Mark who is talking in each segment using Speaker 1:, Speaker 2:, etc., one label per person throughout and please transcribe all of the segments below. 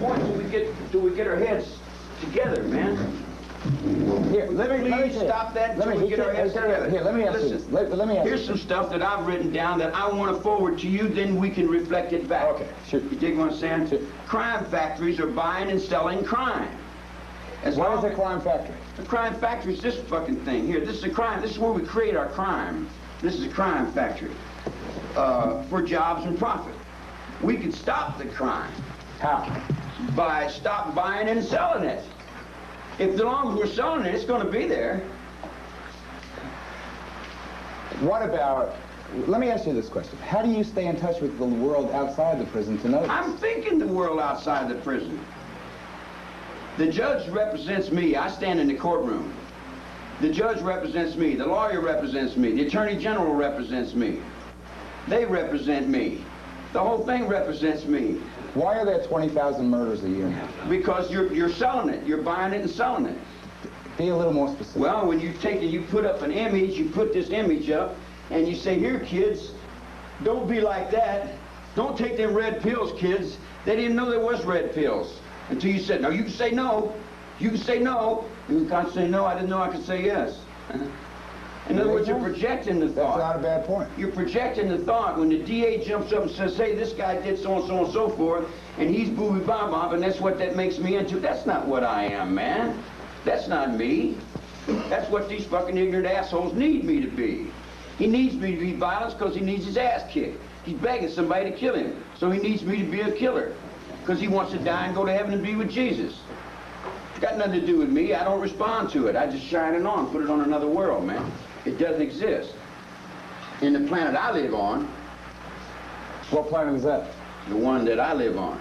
Speaker 1: point till we get our heads together, man.
Speaker 2: Here, let me
Speaker 1: stop that until we get our heads together.
Speaker 2: Here, let me ask you this. Let me ask you.
Speaker 1: Here's some stuff that I've written down that I want to forward to you, then we can reflect it back.
Speaker 2: Okay, sure.
Speaker 1: You dig what I'm saying?
Speaker 2: Sure.
Speaker 1: Crime factories are buying and selling crime.
Speaker 2: What is a crime factory?
Speaker 1: A crime factory is this fucking thing. Here, this is a crime. This is where we create our crime. This is a crime factory for jobs and profit. We could stop the crime.
Speaker 2: How?
Speaker 1: By stop buying and selling it. If as long as we're selling it, it's going to be there.
Speaker 2: What about, let me ask you this question. How do you stay in touch with the world outside the prison to know this?
Speaker 1: I'm thinking the world outside the prison. The judge represents me. I stand in the courtroom. The judge represents me. The lawyer represents me. The attorney general represents me. They represent me. The whole thing represents me.
Speaker 2: Why are there 20,000 murders a year now?
Speaker 1: Because you're selling it. You're buying it and selling it.
Speaker 2: Be a little more specific.
Speaker 1: Well, when you take it, you put up an image, you put this image up, and you say, here, kids, don't be like that. Don't take them red pills, kids. They didn't know there was red pills until you said, no, you can say no. You can say no. You can't say no. I didn't know I could say yes. In other words, you're projecting the thought.
Speaker 2: That's not a bad point.
Speaker 1: You're projecting the thought. When the DA jumps up and says, hey, this guy did so and so forth, and he's booby-bob, and that's what that makes me into. That's not what I am, man. That's not me. That's what these fucking ignorant assholes need me to be. He needs me to be violent because he needs his ass kicked. He's begging somebody to kill him, so he needs me to be a killer because he wants to die and go to heaven and be with Jesus. It's got nothing to do with me. I don't respond to it. I just shine it on, put it on another world, man. It doesn't exist. In the planet I live on.
Speaker 2: What planet is that?
Speaker 1: The one that I live on.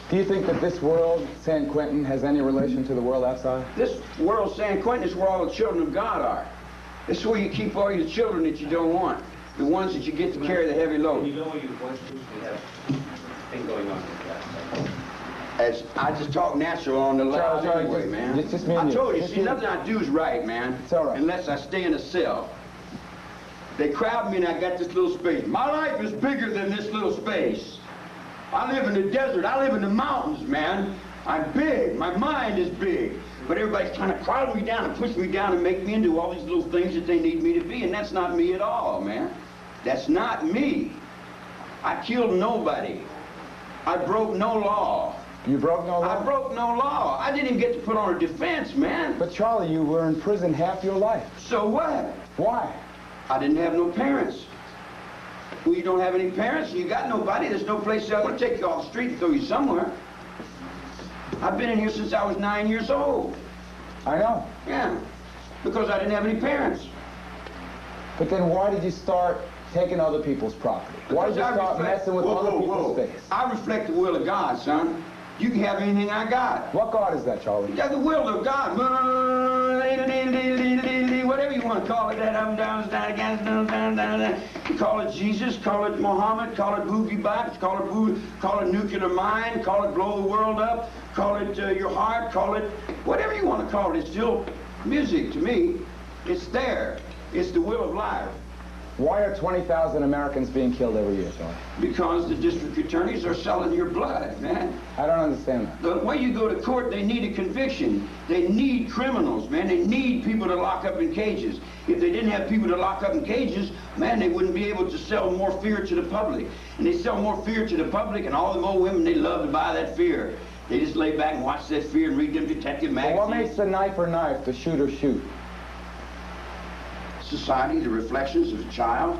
Speaker 2: Do you think that this world, San Quentin, has any relation to the world outside?
Speaker 1: This world, San Quentin, is where all the children of God are. This is where you keep all your children that you don't want. The ones that you get to carry the heavy load.
Speaker 3: You know what your questions we have thing going on with that.
Speaker 1: As I just talk natural on the loud anyway, man.
Speaker 2: It's just me
Speaker 1: I
Speaker 2: and you.
Speaker 1: told you,
Speaker 2: Just
Speaker 1: see,
Speaker 2: you.
Speaker 1: nothing I do is right, man.
Speaker 2: It's all right.
Speaker 1: Unless I stay in a cell. They crowd me and I got this little space. My life is bigger than this little space. I live in the desert. I live in the mountains, man. I'm big. My mind is big. But everybody's trying to crowd me down and push me down and make me into all these little things that they need me to be, and that's not me at all, man. That's not me. I killed nobody. I broke no law.
Speaker 2: You broke no law?
Speaker 1: I broke no law. I didn't even get to put on a defense, man.
Speaker 2: But Charlie, you were in prison half your life.
Speaker 1: So what?
Speaker 2: Why?
Speaker 1: I didn't have no parents. Well, you don't have any parents, you got nobody, there's no place I'm going to take you off the street and throw you somewhere. I've been in here since I was 9 years old.
Speaker 2: I know.
Speaker 1: Yeah, because I didn't have any parents.
Speaker 2: But then why did you start taking other people's property? Why did you start messing with other people's space?
Speaker 1: I reflect the will of God, son. You can have anything I got.
Speaker 2: What God is that, Charlie?
Speaker 1: Yeah, the will of God. Whatever you want to call it, that up and down, down. You call it Jesus, call it Muhammad, call it boogie bops, call it nuclear mine, call it blow the world up, call it your heart, call it whatever you want to call it. It's still music to me. It's there. It's the will of life.
Speaker 2: Why are 20,000 Americans being killed every year, Charlie?
Speaker 1: Because the district attorneys are selling your blood, man.
Speaker 2: I don't understand that.
Speaker 1: The way you go to court, they need a conviction. They need criminals, man. They need people to lock up in cages. If they didn't have people to lock up in cages, man, they wouldn't be able to sell more fear to the public. And they sell more fear to the public, and all them old women, they love to buy that fear. They just lay back and watch that fear and read them detective magazines.
Speaker 2: Well, what makes the knife, the shooter shoot?
Speaker 1: Society, the reflections of a child.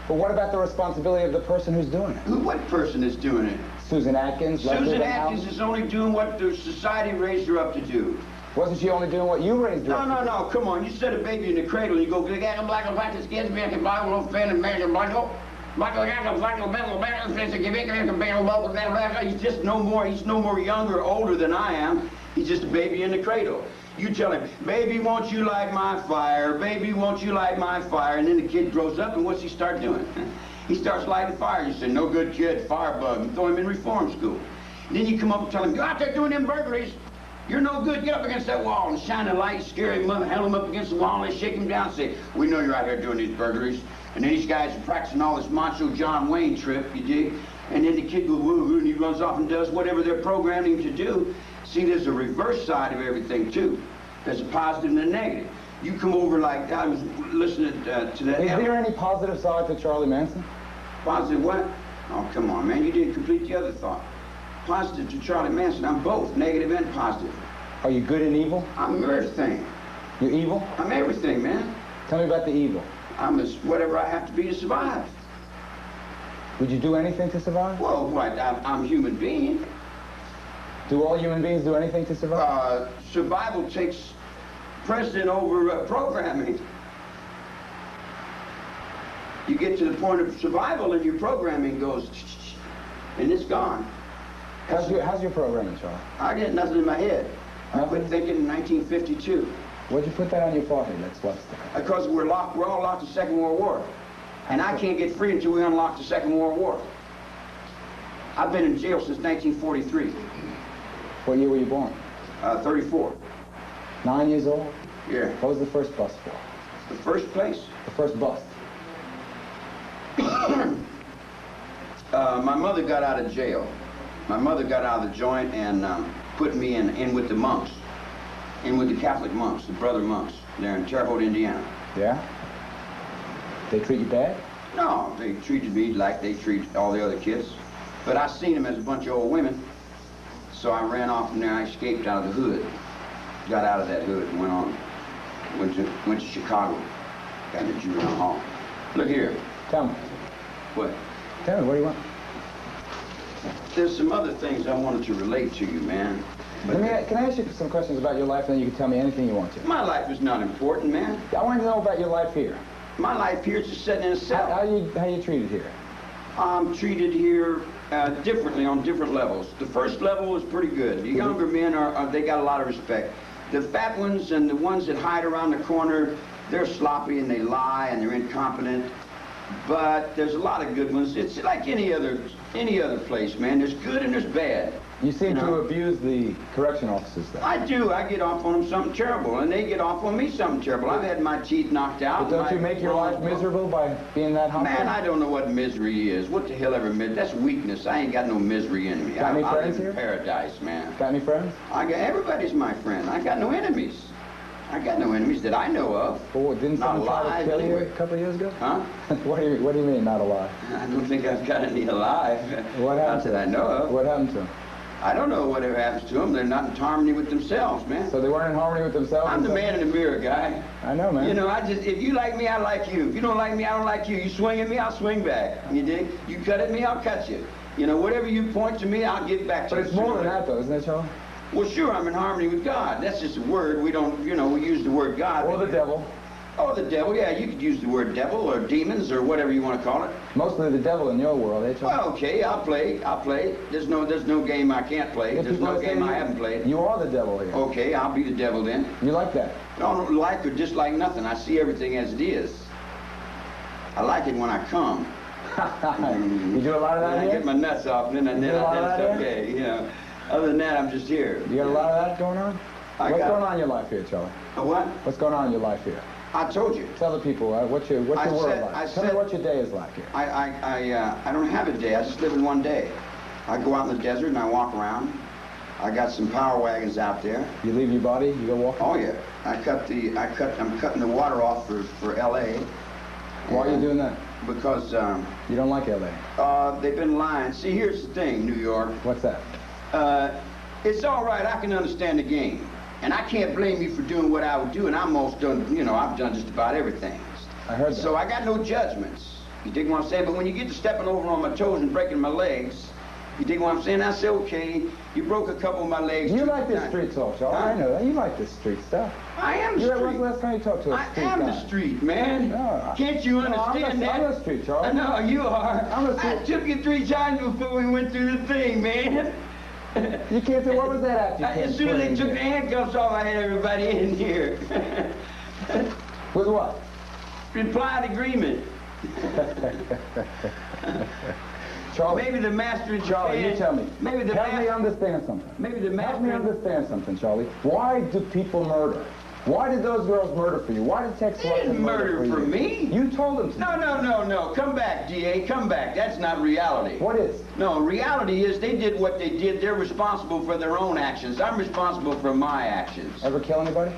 Speaker 2: But what about the responsibility of the person who's doing it?
Speaker 1: What person is doing it?
Speaker 2: Susan Atkins?
Speaker 1: Susan Atkins is only doing what the society raised her up to do.
Speaker 2: Wasn't she only doing what you raised her up to do?
Speaker 1: No, come on. You set a baby in the cradle and you go, he's just no more younger or older than I am. He's just a baby in the cradle. You tell him, baby, won't you light my fire? Baby, won't you light my fire? And then the kid grows up, and what's he start doing? He starts lighting fire. You say, no good kid, firebug. And throw him in reform school. And then you come up and tell him, go out there doing them burglaries. You're no good. Get up against that wall and shine a light, scare him up, held him up against the wall, and they shake him down and say, we know you're out here doing these burglaries. And then these guys are practicing all this macho John Wayne trip, you dig? And then the kid goes, woo, and he runs off and does whatever they're programming him to do. See, there's a reverse side of everything, too. There's a positive and a negative. You come over like, I was listening to that.
Speaker 2: Is there any positive side to Charlie Manson?
Speaker 1: Positive what? Oh, come on, man. You didn't complete the other thought. Positive to Charlie Manson. I'm both, negative and positive.
Speaker 2: Are you good and evil?
Speaker 1: I'm everything.
Speaker 2: You're evil?
Speaker 1: I'm everything, man.
Speaker 2: Tell me about the evil.
Speaker 1: I'm as whatever I have to be to survive.
Speaker 2: Would you do anything to survive?
Speaker 1: Well, what? I'm a human being.
Speaker 2: Do all human beings do anything to survive?
Speaker 1: Survival takes precedent over programming. You get to the point of survival and your programming goes, and it's gone.
Speaker 2: How's your programming, Charlie?
Speaker 1: I get nothing in my head. I
Speaker 2: Nothing?
Speaker 1: quit thinking in 1952.
Speaker 2: What'd you put that on your forehead? Let's watch that.
Speaker 1: Because we're all locked in the Second World War. And I can't get free until we unlock the Second World War. I've been in jail since 1943.
Speaker 2: What year were you born?
Speaker 1: 34.
Speaker 2: 9 years old?
Speaker 1: Yeah.
Speaker 2: What was the first bus for?
Speaker 1: The first place?
Speaker 2: The first bus?
Speaker 1: My mother got out of jail. My mother got out of the joint and put me in with the monks. In with the Catholic monks, the brother monks. They're in Terre Haute, Indiana.
Speaker 2: Yeah? They treat you bad?
Speaker 1: No, they treated me like they treat all the other kids. But I seen them as a bunch of old women. So I ran off from there. I escaped out of the hood. Got out of that hood and went on. Went to Chicago. Got into juvenile hall. Look here.
Speaker 2: Tell me.
Speaker 1: What?
Speaker 2: Tell me, what do you want?
Speaker 1: There's some other things I wanted to relate to you, man. But
Speaker 2: Can I ask you some questions about your life, and then you can tell me anything you want to?
Speaker 1: my life is not important, man.
Speaker 2: I want to know about your life here.
Speaker 1: My life here is just sitting in a cell.
Speaker 2: How you treated here?
Speaker 1: I'm treated here differently on different levels. The first level is pretty good. The younger men they got a lot of respect. The fat ones and the ones that hide around the corner, they're sloppy and they lie and they're incompetent. But there's a lot of good ones. It's like any other place, man. There's good and there's bad.
Speaker 2: You seem to abuse the correction officers, though.
Speaker 1: I do. I get off on them something terrible, and they get off on me something terrible. I've had my teeth knocked out.
Speaker 2: But don't you make your life miserable by being that humble?
Speaker 1: Man, I don't know what misery is. What the hell ever misery? That's weakness. I ain't got no misery in me.
Speaker 2: Got any
Speaker 1: I
Speaker 2: friends
Speaker 1: live in
Speaker 2: here?
Speaker 1: paradise, man.
Speaker 2: Got any friends?
Speaker 1: Everybody's my friend. I got no enemies. I got no enemies that I know of.
Speaker 2: Well, didn't
Speaker 1: Not
Speaker 2: someone try to
Speaker 1: alive,
Speaker 2: kill you
Speaker 1: anyway.
Speaker 2: a couple of years ago?
Speaker 1: Huh?
Speaker 2: What do you mean, not alive?
Speaker 1: I don't think I've got any alive.
Speaker 2: What happened?
Speaker 1: Not that I know of.
Speaker 2: What happened to them?
Speaker 1: I don't know whatever happens to them. They're not in harmony with themselves, man.
Speaker 2: So they weren't in harmony with themselves?
Speaker 1: I'm the man in the mirror, guy.
Speaker 2: I know, man.
Speaker 1: You know, if you like me, I like you. If you don't like me, I don't like you. You swing at me, I'll swing back. You dig? You cut at me, I'll cut you. You know, whatever you point to me, I'll give back to you.
Speaker 2: But it's more than that, though, isn't it, Charlie?
Speaker 1: Well, sure, I'm in harmony with God. That's just a word. We don't, you know, we use the word God.
Speaker 2: Or the devil.
Speaker 1: Oh, the devil, yeah, you could use the word devil or demons or whatever you want to call it.
Speaker 2: Mostly the devil in your world, eh, Charlie?
Speaker 1: Well, okay, I'll play. There's no game I can't play.
Speaker 2: Yeah,
Speaker 1: There's
Speaker 2: people
Speaker 1: no
Speaker 2: say
Speaker 1: game I haven't played.
Speaker 2: You are the devil here.
Speaker 1: Okay, I'll be the devil then.
Speaker 2: You like that?
Speaker 1: I don't like or dislike nothing. I see everything as it is. I like it when I come.
Speaker 2: You do a lot of that
Speaker 1: I
Speaker 2: here?
Speaker 1: get my nuts off, and then
Speaker 2: do a lot of
Speaker 1: it's
Speaker 2: that
Speaker 1: okay. You know, other than that, I'm just here.
Speaker 2: You got a lot of that going on? What's going on in your life here, Charlie?
Speaker 1: What?
Speaker 2: What's going on in your life here?
Speaker 1: I told you.
Speaker 2: Tell the people, what's your world like? Tell me what your day is like here.
Speaker 1: I don't have a day. I just live in one day. I go out in the desert and I walk around. I got some power wagons out there.
Speaker 2: You leave your body, you go walking?
Speaker 1: Oh yeah. I'm cutting the water off for L.A.
Speaker 2: Why are you doing that?
Speaker 1: Because
Speaker 2: you don't like L.A.
Speaker 1: They've been lying. See, here's the thing, New York.
Speaker 2: What's that?
Speaker 1: It's all right. I can understand the game. And I can't blame you for doing what I would do, and I'm most done, you know, I've done just about everything.
Speaker 2: I heard that.
Speaker 1: So I got no judgments. You dig what I'm saying? But when you get to stepping over on my toes and breaking my legs, you dig what I'm saying? I say, okay, you broke a couple of my legs.
Speaker 2: You like this street talk, Charlie. I know that. You like this street stuff.
Speaker 1: I am the street.
Speaker 2: When's the last time you talked to a street
Speaker 1: I am
Speaker 2: guy?
Speaker 1: the street, man.
Speaker 2: No,
Speaker 1: Can't you understand that?
Speaker 2: I'm the street, Charlie.
Speaker 1: I know, you are.
Speaker 2: I'm the street.
Speaker 1: I took you 3 times before we went through the thing, man.
Speaker 2: You can't say, what was that after?
Speaker 1: As soon as they took the handcuffs off, I had everybody in here.
Speaker 2: With what?
Speaker 1: Implied agreement.
Speaker 2: Charlie.
Speaker 1: Maybe the master in
Speaker 2: Charlie,
Speaker 1: Japan,
Speaker 2: you tell me.
Speaker 1: Maybe the
Speaker 2: Help me
Speaker 1: master.
Speaker 2: understand something.
Speaker 1: Maybe the master.
Speaker 2: Help me understand something, Charlie. Why do people murder? Why did those girls murder for you? Why did Tex
Speaker 1: They didn't murder for
Speaker 2: you?
Speaker 1: me.
Speaker 2: You told them to.
Speaker 1: No. Come back, DA. Come back. That's not reality.
Speaker 2: What is?
Speaker 1: No, reality is they did what they did. They're responsible for their own actions. I'm responsible for my actions.
Speaker 2: Ever kill anybody?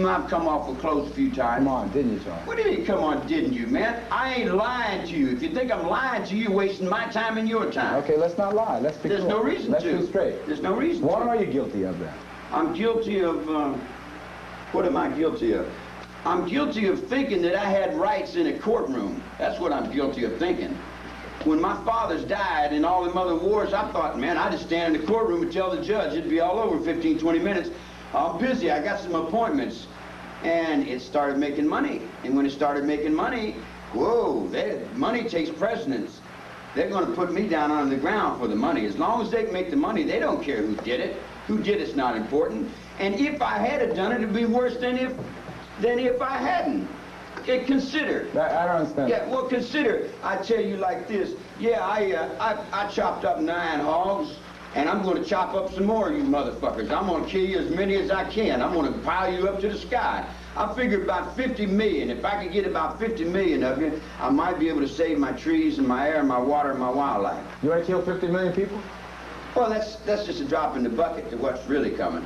Speaker 1: I've come off with clothes a few times.
Speaker 2: Come on, didn't you, Charlie?
Speaker 1: What do you mean, come on, didn't you, man? I ain't lying to you. If you think I'm lying to you, you're wasting my time and your time.
Speaker 2: Okay, let's not lie. Let's be
Speaker 1: There's
Speaker 2: clear.
Speaker 1: no reason
Speaker 2: Let's
Speaker 1: to.
Speaker 2: be straight.
Speaker 1: There's no reason
Speaker 2: What
Speaker 1: to.
Speaker 2: are you guilty of then?
Speaker 1: I'm guilty of, what am I guilty of? I'm guilty of thinking that I had rights in a courtroom. That's what I'm guilty of thinking. When my fathers died in all them other wars, I thought, man, I'd just stand in the courtroom and tell the judge it'd be all over 15, 20 minutes. I'm busy, I got some appointments. And it started making money. And when it started making money, whoa, money takes precedence. They're going to put me down on the ground for the money. As long as they can make the money, they don't care who did it. Who did it's not important. And if I had done it, it'd be worse than if I hadn't. Okay, consider.
Speaker 2: I don't understand.
Speaker 1: Yeah, well, consider. I tell you like this. Yeah, I chopped up 9 hogs, and I'm going to chop up some more, you motherfuckers. I'm going to kill you as many as I can. I'm going to pile you up to the sky. I figured about 50 million. If I could get about 50 million of you, I might be able to save my trees and my air and my water and my wildlife.
Speaker 2: You want to kill 50 million people?
Speaker 1: Well, that's just a drop in the bucket to what's really coming.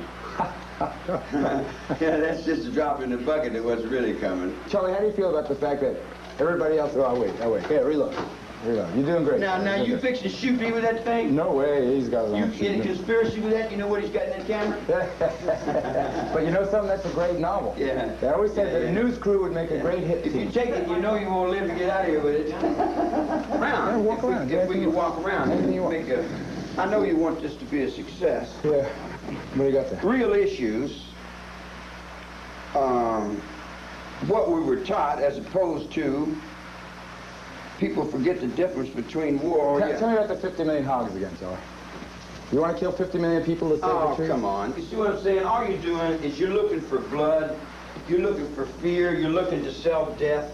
Speaker 1: Yeah, that's just a drop in the bucket to what's really coming.
Speaker 2: Charlie, how do you feel about the fact that everybody else... Oh, wait. Here, reload. You're doing great.
Speaker 1: Now, you fixing to shoot me with that thing?
Speaker 2: No way, he's got his
Speaker 1: You
Speaker 2: own
Speaker 1: in a conspiracy with that? You know what he's got in that camera?
Speaker 2: But you know something? That's a great novel.
Speaker 1: Yeah.
Speaker 2: They always said that a news crew would make a great hit
Speaker 1: If
Speaker 2: team.
Speaker 1: you take it, you know you won't live to get out of here with it.
Speaker 2: Yeah, walk around.
Speaker 1: If we can walk around,
Speaker 2: Anything you want.
Speaker 1: make a... I know you want this to be a success.
Speaker 2: Yeah. What do you got there?
Speaker 1: Real issues, what we were taught as opposed to people forget the difference between war.
Speaker 2: Tell me about the 50 million hogs again, Charlie. You want to kill 50 million people to save the trees?
Speaker 1: Oh, come on. You see what I'm saying? All you're doing is you're looking for blood, you're looking for fear, you're looking to sell death,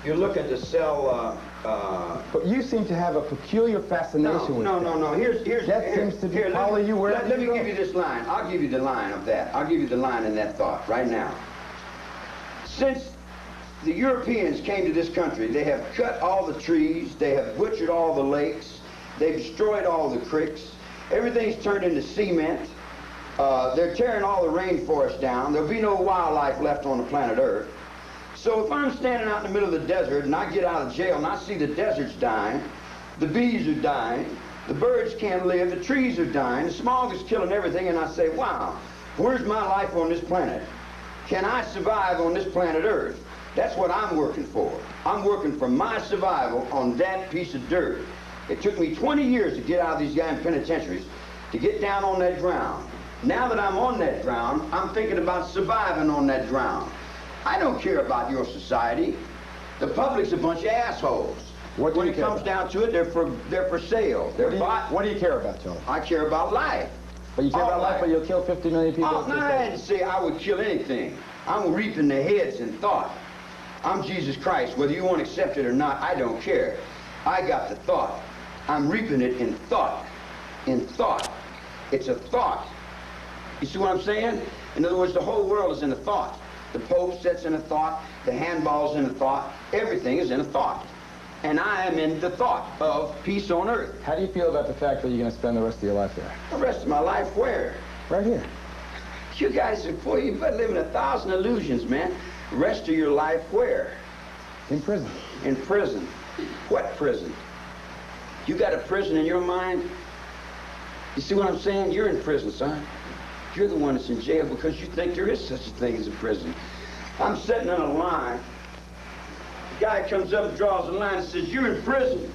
Speaker 1: you're looking to sell...
Speaker 2: But you seem to have a peculiar fascination with that.
Speaker 1: No. Here's
Speaker 2: That seems to be follow you wherever
Speaker 1: Let me
Speaker 2: you go.
Speaker 1: give you this line. I'll give you the line of that. I'll give you the line in that thought right now. Since the Europeans came to this country, they have cut all the trees, they have butchered all the lakes, they've destroyed all the creeks, everything's turned into cement, they're tearing all the rainforest down, there'll be no wildlife left on the planet Earth. So if I'm standing out in the middle of the desert and I get out of jail and I see the desert's dying, the bees are dying, the birds can't live, the trees are dying, the smog is killing everything, and I say, wow, where's my life on this planet? Can I survive on this planet Earth? That's what I'm working for. I'm working for my survival on that piece of dirt. It took me 20 years to get out of these guys penitentiaries, to get down on that ground. Now that I'm on that ground, I'm thinking about surviving on that ground. I don't care about your society. The public's a bunch of assholes. When it comes down to it, they're for sale.
Speaker 2: What do you care about, Charlie?
Speaker 1: I care about life.
Speaker 2: But you care about life, but you'll kill 50 million people?
Speaker 1: Oh, no, I didn't say I would kill anything. I'm reaping the heads in thought. I'm Jesus Christ. Whether you want to accept it or not, I don't care. I got the thought. I'm reaping it in thought. In thought. It's a thought. You see what I'm saying? In other words, the whole world is in a thought. The Pope sits in a thought. The handball's in a thought. Everything is in a thought. And I am in the thought of peace on earth.
Speaker 2: How do you feel about the fact that you're going to spend the rest of your life there?
Speaker 1: The rest of my life where?
Speaker 2: Right here.
Speaker 1: You guys are, boy, you've been living 1,000 illusions, man. The rest of your life where?
Speaker 2: In prison.
Speaker 1: In prison. What prison? You got a prison in your mind? You see what I'm saying? You're in prison, son. You're the one that's in jail because you think there is such a thing as a prison. I'm sitting on a line. The guy comes up and draws a line and says, you're in prison.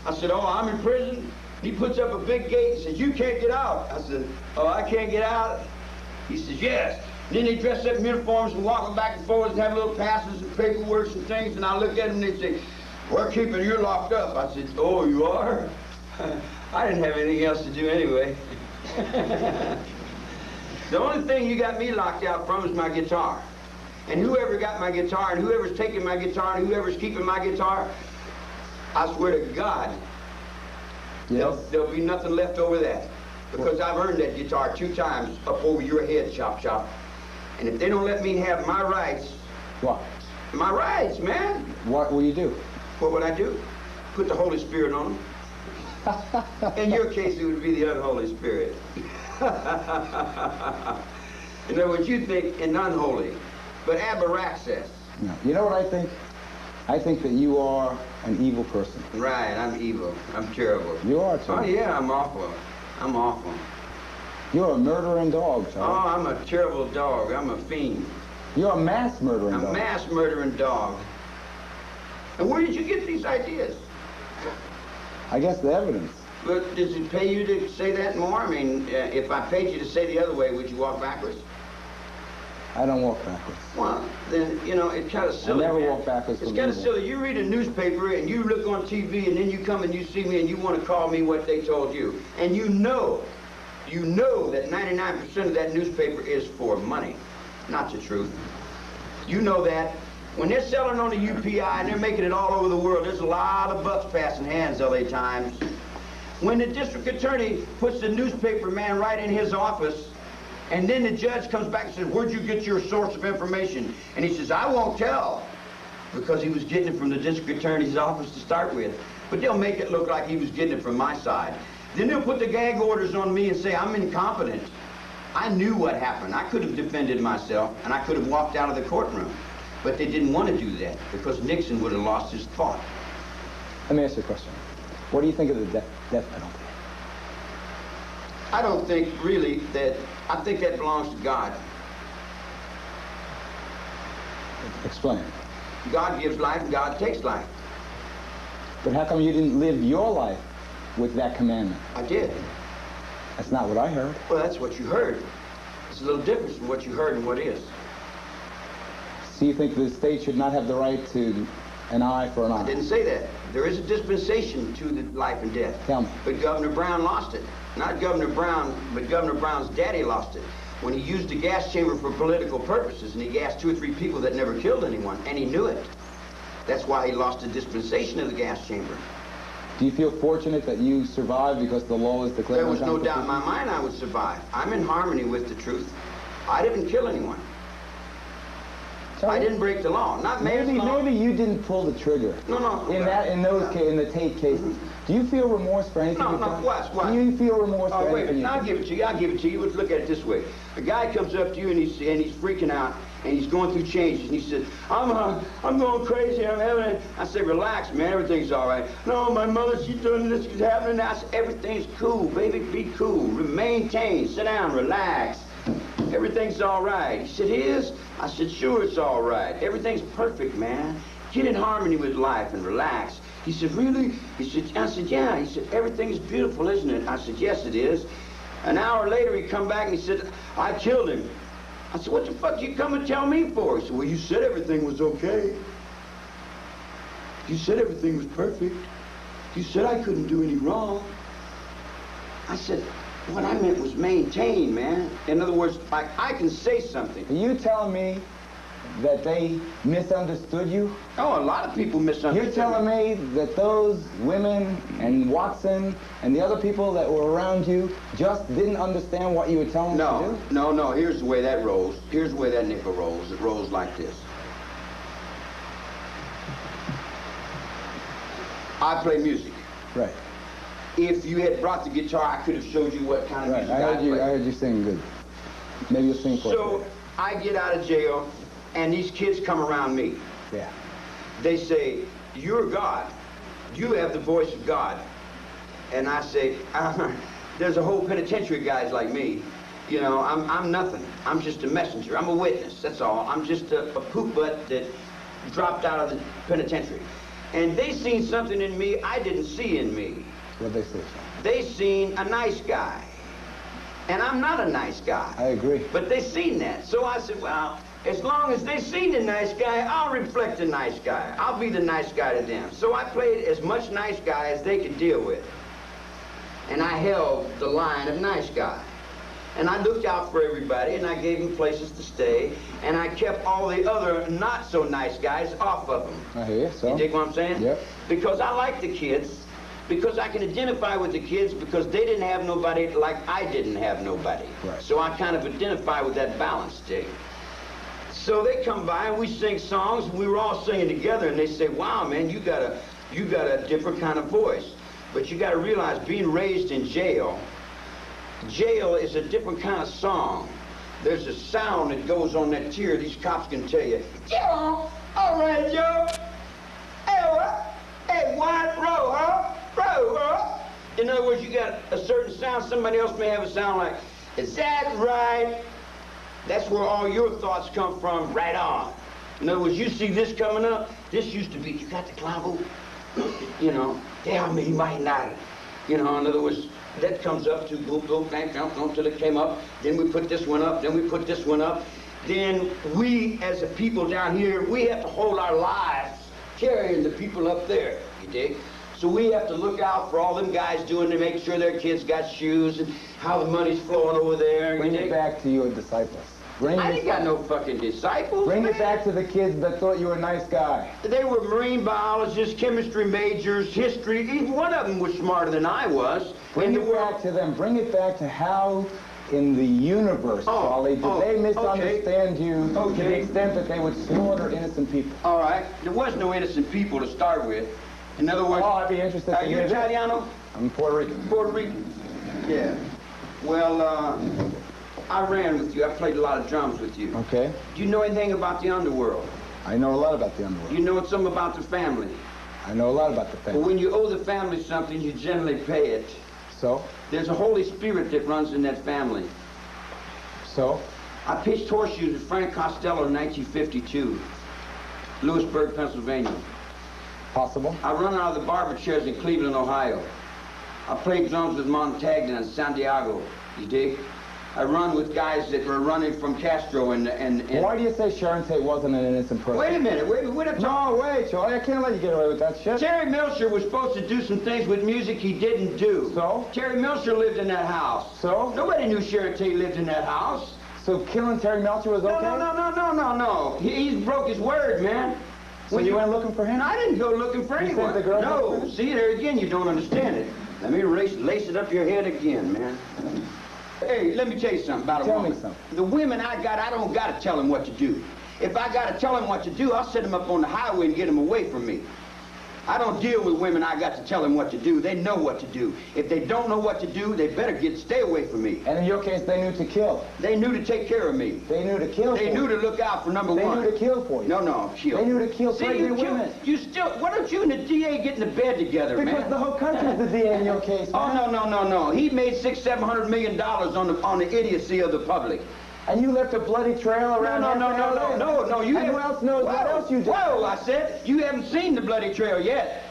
Speaker 1: I said, oh, I'm in prison? He puts up a big gate and says, you can't get out. I said, oh, I can't get out? He says, yes. And then they dress up in uniforms and walk back and forth and have little passes and paperwork and things. And I look at them and they say, we're keeping you locked up. I said, oh, you are? I didn't have anything else to do anyway. The only thing you got me locked out from is my guitar. And whoever got my guitar, and whoever's taking my guitar, and whoever's keeping my guitar, I swear to God,
Speaker 2: yes.
Speaker 1: there'll be nothing left over that. Because I've earned that guitar 2 times up over your head, Chop Chop. And if they don't let me have my rights...
Speaker 2: What?
Speaker 1: My rights, man.
Speaker 2: What will you do?
Speaker 1: What would I do? Put the Holy Spirit on them. In your case, it would be the unholy spirit. In other words, you think an unholy, but Abaraxis.
Speaker 2: No. You know what I think? I think that you are an evil person.
Speaker 1: Right, I'm evil. I'm terrible.
Speaker 2: You are too.
Speaker 1: Oh, yeah, I'm awful. I'm awful.
Speaker 2: You're a murdering dog, Charlie.
Speaker 1: Oh, I'm a terrible dog. I'm a fiend.
Speaker 2: You're a mass murdering dog.
Speaker 1: A mass murdering dog. And where did you get these ideas?
Speaker 2: I guess the evidence.
Speaker 1: But does it pay you to say that more? I mean, if I paid you to say the other way, would you walk backwards?
Speaker 2: I don't walk backwards.
Speaker 1: Well, then, you know, it's kind of silly.
Speaker 2: I never
Speaker 1: man.
Speaker 2: walk backwards.
Speaker 1: It's kind of silly. You read a newspaper and you look on TV and then you come and you see me and you want to call me what they told you. And you know that 99% of that newspaper is for money, not the truth. You know that. When they're selling on the UPI and they're making it all over the world, there's a lot of bucks passing hands, LA Times. When the district attorney puts the newspaper man right in his office, and then the judge comes back and says, where'd you get your source of information? And he says, I won't tell, because he was getting it from the district attorney's office to start with. But they'll make it look like he was getting it from my side. Then they'll put the gag orders on me and say I'm incompetent. I knew what happened. I could have defended myself, and I could have walked out of the courtroom. But they didn't want to do that, because Nixon would have lost his thought.
Speaker 2: Let me ask you a question. What do you think of the death penalty?
Speaker 1: I don't think really that, I think that belongs to God.
Speaker 2: Explain.
Speaker 1: God gives life and God takes life.
Speaker 2: But how come you didn't live your life with that commandment?
Speaker 1: I did.
Speaker 2: That's not what I heard.
Speaker 1: Well, that's what you heard. It's a little different from what you heard and what is.
Speaker 2: So you think the state should not have the right to an eye for an eye?
Speaker 1: I didn't say that. There is a dispensation to the life and death.
Speaker 2: Tell me.
Speaker 1: But Governor Brown lost it. Not Governor Brown, but Governor Brown's daddy lost it. When he used the gas chamber for political purposes, and he gassed 2 or 3 people that never killed anyone, and he knew it. That's why he lost the dispensation of the gas chamber.
Speaker 2: Do you feel fortunate that you survived because the law is declared?
Speaker 1: There was no doubt in my mind I would survive. I'm in harmony with the truth. I didn't kill anyone. I didn't break the law. Not manslaughter.
Speaker 2: Maybe you didn't pull the trigger.
Speaker 1: No.
Speaker 2: In the Tate cases. Do you feel remorse for anything you've done?
Speaker 1: What?
Speaker 2: Do you feel remorse for anything?
Speaker 1: I'll give it to you. I'll give it to you. Let's look at it this way. A guy comes up to you and he's freaking out and he's going through changes and he says, I'm going crazy. I'm having it. I say, relax, man. Everything's all right. No, my mother, she's doing this. It's happening now. I say, everything's cool, baby. Be cool. Maintain. Sit down. Relax. Everything's all right. He said, his? I said, sure, it's all right. Everything's perfect, man. Get in harmony with life and relax. He said, really? He said, I said, yeah. He said, everything's beautiful, isn't it? I said, yes, it is. An hour later, he come back and he said, I killed him. I said, what the fuck you come and tell me for? He said, well, you said everything was okay. You said everything was perfect. You said I couldn't do any wrong. I said, what I meant was maintain, man. In other words, like, I can say something.
Speaker 2: Are you telling me that they misunderstood you?
Speaker 1: Oh, a lot of people misunderstood.
Speaker 2: You're telling me that those women and Watson and the other people that were around you just didn't understand what you were telling them to do?
Speaker 1: No. Here's the way that rolls. Here's the way that nickel rolls. It rolls like this. I play music.
Speaker 2: Right.
Speaker 1: If you had brought the guitar, I could have showed you what kind of music I play.
Speaker 2: I heard you sing good. Maybe you'll sing for us.
Speaker 1: So I get out of jail, and these kids come around me.
Speaker 2: Yeah.
Speaker 1: They say, you're God. You have the voice of God. And I say, there's a whole penitentiary of guys like me. You know, I'm nothing. I'm just a messenger. I'm a witness, that's all. I'm just a poop butt that dropped out of the penitentiary. And they seen something in me I didn't see in me.
Speaker 2: What'd they say?
Speaker 1: They seen a nice guy. And I'm not a nice guy.
Speaker 2: I agree.
Speaker 1: But they seen that. So I said, well, as long as they seen the nice guy, I'll reflect the nice guy. I'll be the nice guy to them. So I played as much nice guy as they could deal with. And I held the line of nice guy. And I looked out for everybody, and I gave them places to stay, and I kept all the other not-so-nice guys off of them.
Speaker 2: I hear you, so.
Speaker 1: You dig what I'm saying?
Speaker 2: Yep.
Speaker 1: Because I like the kids, because I can identify with the kids, because they didn't have nobody like I didn't have nobody.
Speaker 2: Right.
Speaker 1: So I kind of identify with that balance, Jake. So they come by and we sing songs, and we were all singing together, and they say, wow, man, you got a different kind of voice. But you got to realize, being raised in jail is a different kind of song. There's a sound that goes on that tier. These cops can tell you, Joe, all right, Joe. Hey, what? Hey, white row, huh? Row, huh? In other words, you got a certain sound. Somebody else may have a sound like, is that right? That's where all your thoughts come from, right on. In other words, you see this coming up, this used to be, you got the clavo? You know, damn me, he might not. You know, in other words, that comes up to boom, boom, bang, bang, boom, till it came up. Then we put this one up, then we put this one up. Then we, as a people down here, we have to hold our lives carrying the people up there, you dig? So we have to look out for all them guys doing to make sure their kids got shoes and how the money's flowing over there.
Speaker 2: Bring it back to your disciples.
Speaker 1: I ain't got no fucking disciples.
Speaker 2: Bring it back to the kids that thought you were a nice guy.
Speaker 1: They were marine biologists, chemistry majors, history. Even one of them was smarter than I was.
Speaker 2: Bring it back to them. Bring it back to how in the universe, Charlie, did they misunderstand you to the extent that they would slaughter innocent people?
Speaker 1: All right. There was no innocent people to start with. In other words...
Speaker 2: Oh, I'd be interested to hear
Speaker 1: Are you Italiano?
Speaker 2: I'm Puerto Rican.
Speaker 1: Puerto Rican? Yeah. Well, I ran with you. I played a lot of drums with you.
Speaker 2: Okay.
Speaker 1: Do you know anything about the underworld?
Speaker 2: I know a lot about the underworld.
Speaker 1: You know something about the family?
Speaker 2: I know a lot about the family.
Speaker 1: But when you owe the family something, you generally pay it.
Speaker 2: So?
Speaker 1: There's a Holy Spirit that runs in that family.
Speaker 2: So?
Speaker 1: I pitched horseshoes with Frank Costello in 1952, Lewisburg, Pennsylvania.
Speaker 2: Possible?
Speaker 1: I run out of the barber chairs in Cleveland, Ohio. I played drums with Montagna in Santiago, you dig? I run with guys that were running from Castro and
Speaker 2: Why do you say Sharon Tate wasn't an innocent person?
Speaker 1: Wait a minute, wait,
Speaker 2: No, wait, Charlie, I can't let you get away with that shit.
Speaker 1: Terry Milcher was supposed to do some things with music he didn't do.
Speaker 2: So?
Speaker 1: Terry Milcher lived in that house.
Speaker 2: So?
Speaker 1: Nobody knew Sharon Tate lived in that house.
Speaker 2: So killing Terry Melcher was okay?
Speaker 1: No. He broke his word, man.
Speaker 2: So you went looking for him?
Speaker 1: I didn't go looking for anyone.
Speaker 2: Said the girl
Speaker 1: no, see, there again, you don't understand it. Let me lace it up your head again, man. Hey, let me tell you something about a woman.
Speaker 2: Tell me something.
Speaker 1: The women I don't got to tell them what to do. If I got to tell them what to do, I'll set them up on the highway and get them away from me. I don't deal with women I got to tell them what to do. They know what to do. If they don't know what to do, they better stay away from me.
Speaker 2: And in your case, they knew to kill.
Speaker 1: They knew to take care of me.
Speaker 2: They knew to kill
Speaker 1: They
Speaker 2: for
Speaker 1: knew
Speaker 2: you.
Speaker 1: to look out for number one.
Speaker 2: They knew to kill for you.
Speaker 1: No, kill.
Speaker 2: They knew to kill
Speaker 1: See,
Speaker 2: pregnant women.
Speaker 1: You still, why don't you and the DA get in the bed together, man?
Speaker 2: Because the whole country's the DA in your case, man.
Speaker 1: Oh, no. He made $600-700 million on the idiocy of the public.
Speaker 2: And you left a bloody trail around
Speaker 1: No. You
Speaker 2: and who else knows what else you did?
Speaker 1: Whoa, I said, you haven't seen the bloody trail yet.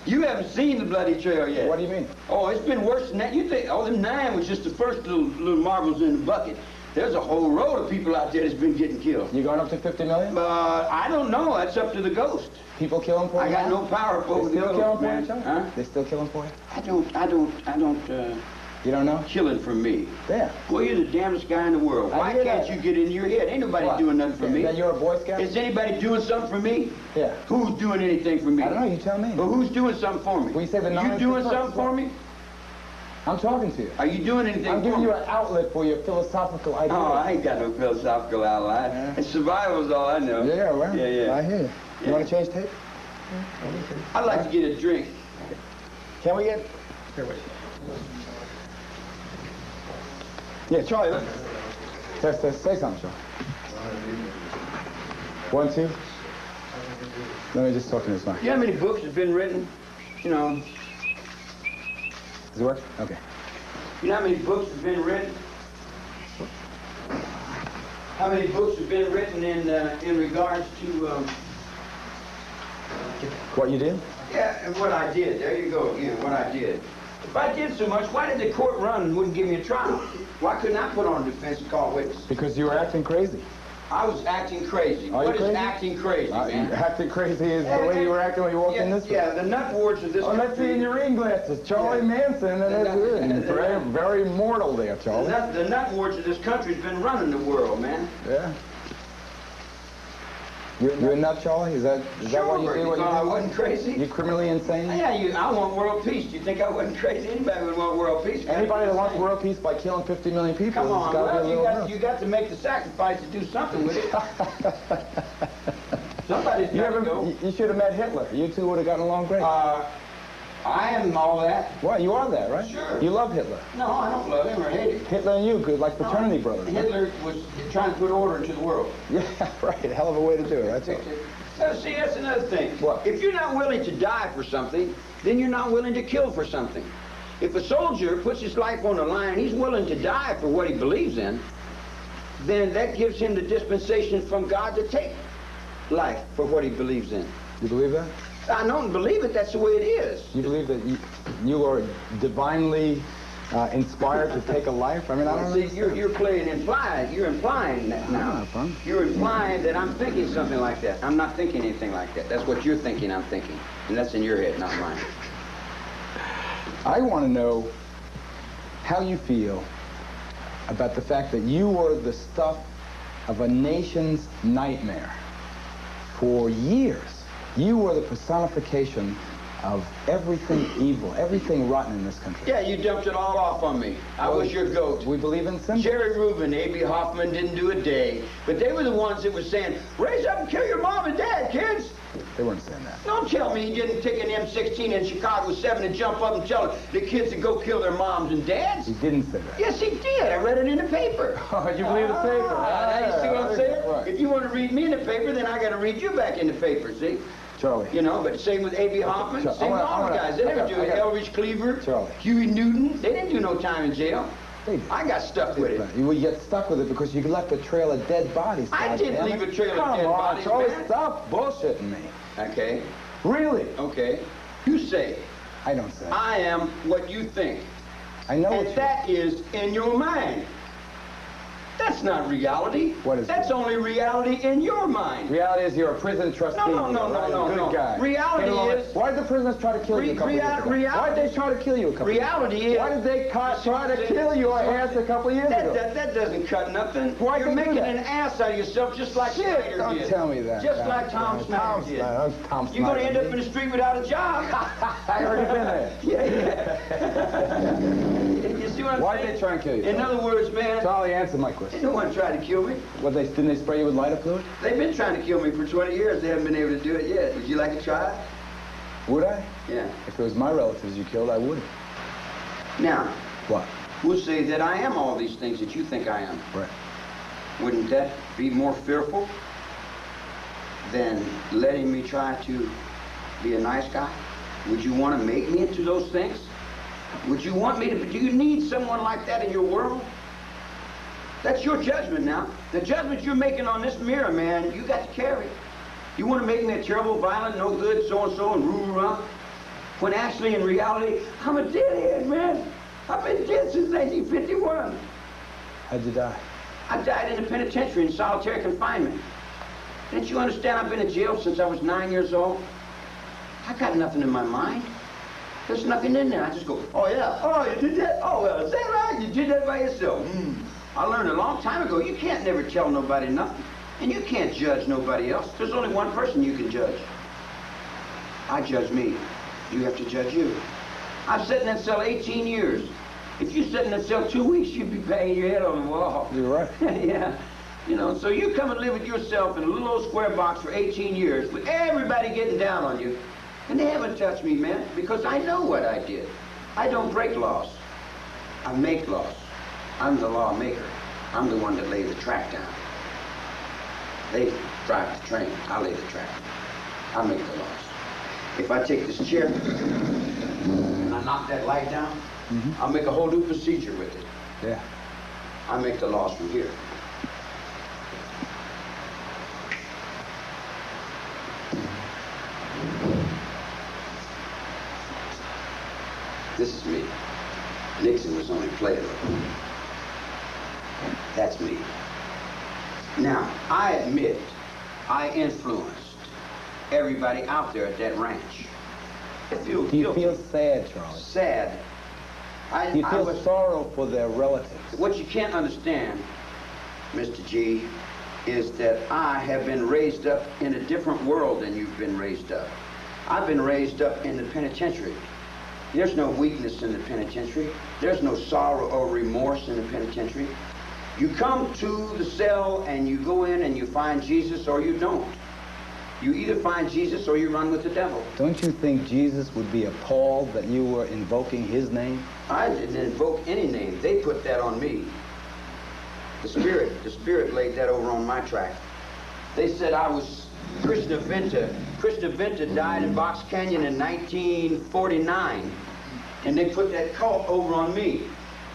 Speaker 1: You haven't seen the bloody trail yet.
Speaker 2: What do you mean?
Speaker 1: Oh, it's been worse than that. You think, the 9 was just the first little marbles in the bucket. There's a whole row of people out there that's been getting killed.
Speaker 2: You going up to 50 million?
Speaker 1: I don't know. That's up to the ghost.
Speaker 2: People killing for you?
Speaker 1: I got no power over the ghost, man. Huh?
Speaker 2: They still killing for you?
Speaker 1: I don't.
Speaker 2: You don't know?
Speaker 1: Killing for me.
Speaker 2: Yeah.
Speaker 1: Well, you're the damnest guy in the world. Why can't you get in your head? Ain't nobody doing nothing for me.
Speaker 2: That you're a Boy Scout?
Speaker 1: Is anybody doing something for me?
Speaker 2: Yeah.
Speaker 1: Who's doing anything for me?
Speaker 2: I don't know. You tell me.
Speaker 1: But who's doing something for me?
Speaker 2: Well, you say the
Speaker 1: You doing something for me?
Speaker 2: I'm talking to you.
Speaker 1: Are you doing anything for me?
Speaker 2: I'm giving you an outlet for your philosophical ideas.
Speaker 1: Oh, I ain't got no philosophical outline.
Speaker 2: Yeah.
Speaker 1: Survival's all I know.
Speaker 2: Yeah, well,
Speaker 1: Yeah.
Speaker 2: I hear you. You want to change tape?
Speaker 1: I'd like to get a drink.
Speaker 2: Can we get...
Speaker 3: Here, wait.
Speaker 2: Yeah, Charlie, look. Test. Say something, Charlie. 1, 2. Let me just talk to this mic.
Speaker 1: You know how many books have been written? You know.
Speaker 2: Does it work? Okay.
Speaker 1: You know how many books have been written? How many books have been written in regards to
Speaker 2: What you did?
Speaker 1: yeah, and what I did. There you go again. What I did. If I did so much, why did the court run and wouldn't give me a trial? Why couldn't I put on a defense and call witnesses?
Speaker 2: Because you were acting crazy.
Speaker 1: I was acting crazy.
Speaker 2: Are you
Speaker 1: What is
Speaker 2: crazy?
Speaker 1: acting crazy, man?
Speaker 2: Acting crazy is the way you were acting when you walked in this room.
Speaker 1: Yeah, the nut wards of this
Speaker 2: Oh, let's see in your reading glasses. Charlie Manson, and that's good. And very, very mortal there, Charlie.
Speaker 1: The nut wards of this country's been running the world, man.
Speaker 2: Yeah. You're a nut, Charlie? Is that why you do what you do?
Speaker 1: I wasn't crazy.
Speaker 2: You're criminally insane?
Speaker 1: Yeah, I want world peace. Do you think I wasn't crazy? Anybody would want world peace.
Speaker 2: Anybody that wants world peace by killing 50 million people
Speaker 1: Come on,
Speaker 2: well,
Speaker 1: you got to make the sacrifice to do something with it. Somebody's got to go.
Speaker 2: You should have met Hitler. You two would have gotten along great.
Speaker 1: I am all that.
Speaker 2: Well, you are that, right?
Speaker 1: Sure.
Speaker 2: You love Hitler.
Speaker 1: No, I don't love him or hate him.
Speaker 2: Hitler and you could, like fraternity brothers.
Speaker 1: Hitler was trying to put order into the world.
Speaker 2: Yeah, right. Hell of a way to do it, that's all.
Speaker 1: So, see, that's another thing.
Speaker 2: What?
Speaker 1: If you're not willing to die for something, then you're not willing to kill for something. If a soldier puts his life on the line, he's willing to die for what he believes in, then that gives him the dispensation from God to take life for what he believes in.
Speaker 2: You believe that?
Speaker 1: I don't believe it. That's the way it is.
Speaker 2: You believe that you are divinely inspired to take a life? I mean, I don't know.
Speaker 1: See, you're implying that now.
Speaker 2: Fun.
Speaker 1: You're implying that I'm thinking something like that. I'm not thinking anything like that. That's what you're thinking I'm thinking. And that's in your head, not mine.
Speaker 2: I want to know how you feel about the fact that you were the stuff of a nation's nightmare for years. You were the personification of everything evil, everything rotten in this country.
Speaker 1: Yeah, you dumped it all off on me. I was your goat.
Speaker 2: We believe in sin.
Speaker 1: Jerry Rubin, A.B. Hoffman didn't do a day. But they were the ones that were saying, raise up and kill your mom and dad, kids.
Speaker 2: They weren't saying that.
Speaker 1: Don't tell me you didn't take an M16 in Chicago 7 and jump up and tell the kids to go kill their moms and dads.
Speaker 2: He didn't say that.
Speaker 1: Yes, he did. I read it in the paper.
Speaker 2: Oh, you believe the paper?
Speaker 1: Now you see what I'm saying?
Speaker 2: Right.
Speaker 1: If you want to read me in the paper, then I got to read you back in the paper, see?
Speaker 2: Charlie.
Speaker 1: You know, but same with A.B. Hoffman, same with all the guys. They never do it. Elridge Cleaver,
Speaker 2: Charlie.
Speaker 1: Huey Newton, they didn't do no time in jail. I got stuck with it.
Speaker 2: You get stuck with it because you left a trail of dead bodies.
Speaker 1: I didn't leave a trail of dead bodies,
Speaker 2: Charlie,
Speaker 1: man.
Speaker 2: stop bullshitting me.
Speaker 1: Okay.
Speaker 2: Really?
Speaker 1: Okay. You say.
Speaker 2: I don't say.
Speaker 1: I am what you think.
Speaker 2: I know
Speaker 1: and
Speaker 2: what
Speaker 1: that is in your mind. That's not reality.
Speaker 2: What is
Speaker 1: That's
Speaker 2: it?
Speaker 1: only reality in your mind.
Speaker 2: Reality is you're a prison trustee.
Speaker 1: No.
Speaker 2: Good guy.
Speaker 1: Reality is...
Speaker 2: Why did the prisoners try to kill you a couple years ago? Why did they try to kill you a couple years ago?
Speaker 1: Reality is...
Speaker 2: Why did they try to kill your ass a couple years ago?
Speaker 1: That doesn't cut nothing.
Speaker 2: Why
Speaker 1: You're making an ass out of yourself just like Snyder
Speaker 2: Don't
Speaker 1: did.
Speaker 2: tell me that.
Speaker 1: Just like Tom Snyder did.
Speaker 2: Tom Snyder.
Speaker 1: You're going to end up in the street without a job.
Speaker 2: I already been there.
Speaker 1: Yeah. You see what I'm
Speaker 2: Why
Speaker 1: saying?
Speaker 2: did they try and kill you?
Speaker 1: In other words, man...
Speaker 2: Charlie, answer my question.
Speaker 1: No one tried to kill me.
Speaker 2: Didn't they spray you with lighter fluid?
Speaker 1: They've been trying to kill me for 20 years. They haven't been able to do it yet. Would you like to try it?
Speaker 2: Would I?
Speaker 1: Yeah.
Speaker 2: If it was my relatives you killed, I would.
Speaker 1: Now,
Speaker 2: What?
Speaker 1: we'll say that I am all these things that you think I am.
Speaker 2: Right.
Speaker 1: Wouldn't that be more fearful than letting me try to be a nice guy? Would you want to make me into those things? Would you want me to... Do you need someone like that in your world? That's your judgment now. The judgment you're making on this mirror, man, you got to carry. You want to make me a terrible, violent, no good, so-and-so, and roo-roo-rah? When actually, in reality, I'm a deadhead, man. I've been dead since 1951.
Speaker 2: How'd you die?
Speaker 1: I died in the penitentiary in solitary confinement. Didn't you understand I've been in jail since I was 9 years old? I got nothing in my mind. There's nothing in there. I just go, oh, yeah. Oh, you did that? Oh, well, is that right? You did that by yourself. I learned a long time ago, you can't never tell nobody nothing. And you can't judge nobody else. There's only one person you can judge. I judge me. You have to judge you. I've sat in that cell 18 years. If you sat in that cell 2 weeks, you'd be banging your head on the wall.
Speaker 2: You're right.
Speaker 1: Yeah. You know, so you come and live with yourself in a little old square box for 18 years with everybody getting down on you. And they haven't touched me, man, because I know what I did. I don't break laws. I make laws. I'm the lawmaker. I'm the one that laid the track down. They drive the train. I lay the track. I make the laws. If I take this chair and I knock that light down, I'll make a whole new procedure with it.
Speaker 2: Yeah.
Speaker 1: I make the laws from here. This is me. Nixon was only playing with me. That's me. Now, I admit I influenced everybody out there at that ranch.
Speaker 2: Do you feel sad, Charlie?
Speaker 1: Sad.
Speaker 2: Do you feel sorrow for their relatives?
Speaker 1: What you can't understand, Mr. G, is that I have been raised up in a different world than you've been raised up. I've been raised up in the penitentiary. There's no weakness in the penitentiary. There's no sorrow or remorse in the penitentiary. You come to the cell and you go in and you find Jesus, or you don't. You either find Jesus or you run with the devil.
Speaker 2: Don't you think Jesus would be appalled that you were invoking his name?
Speaker 1: I didn't invoke any name. They put that on me. The Spirit laid that over on my track. They said I was Krishna Vinta. Krishna Vinta died in Box Canyon in 1949, and they put that cult over on me.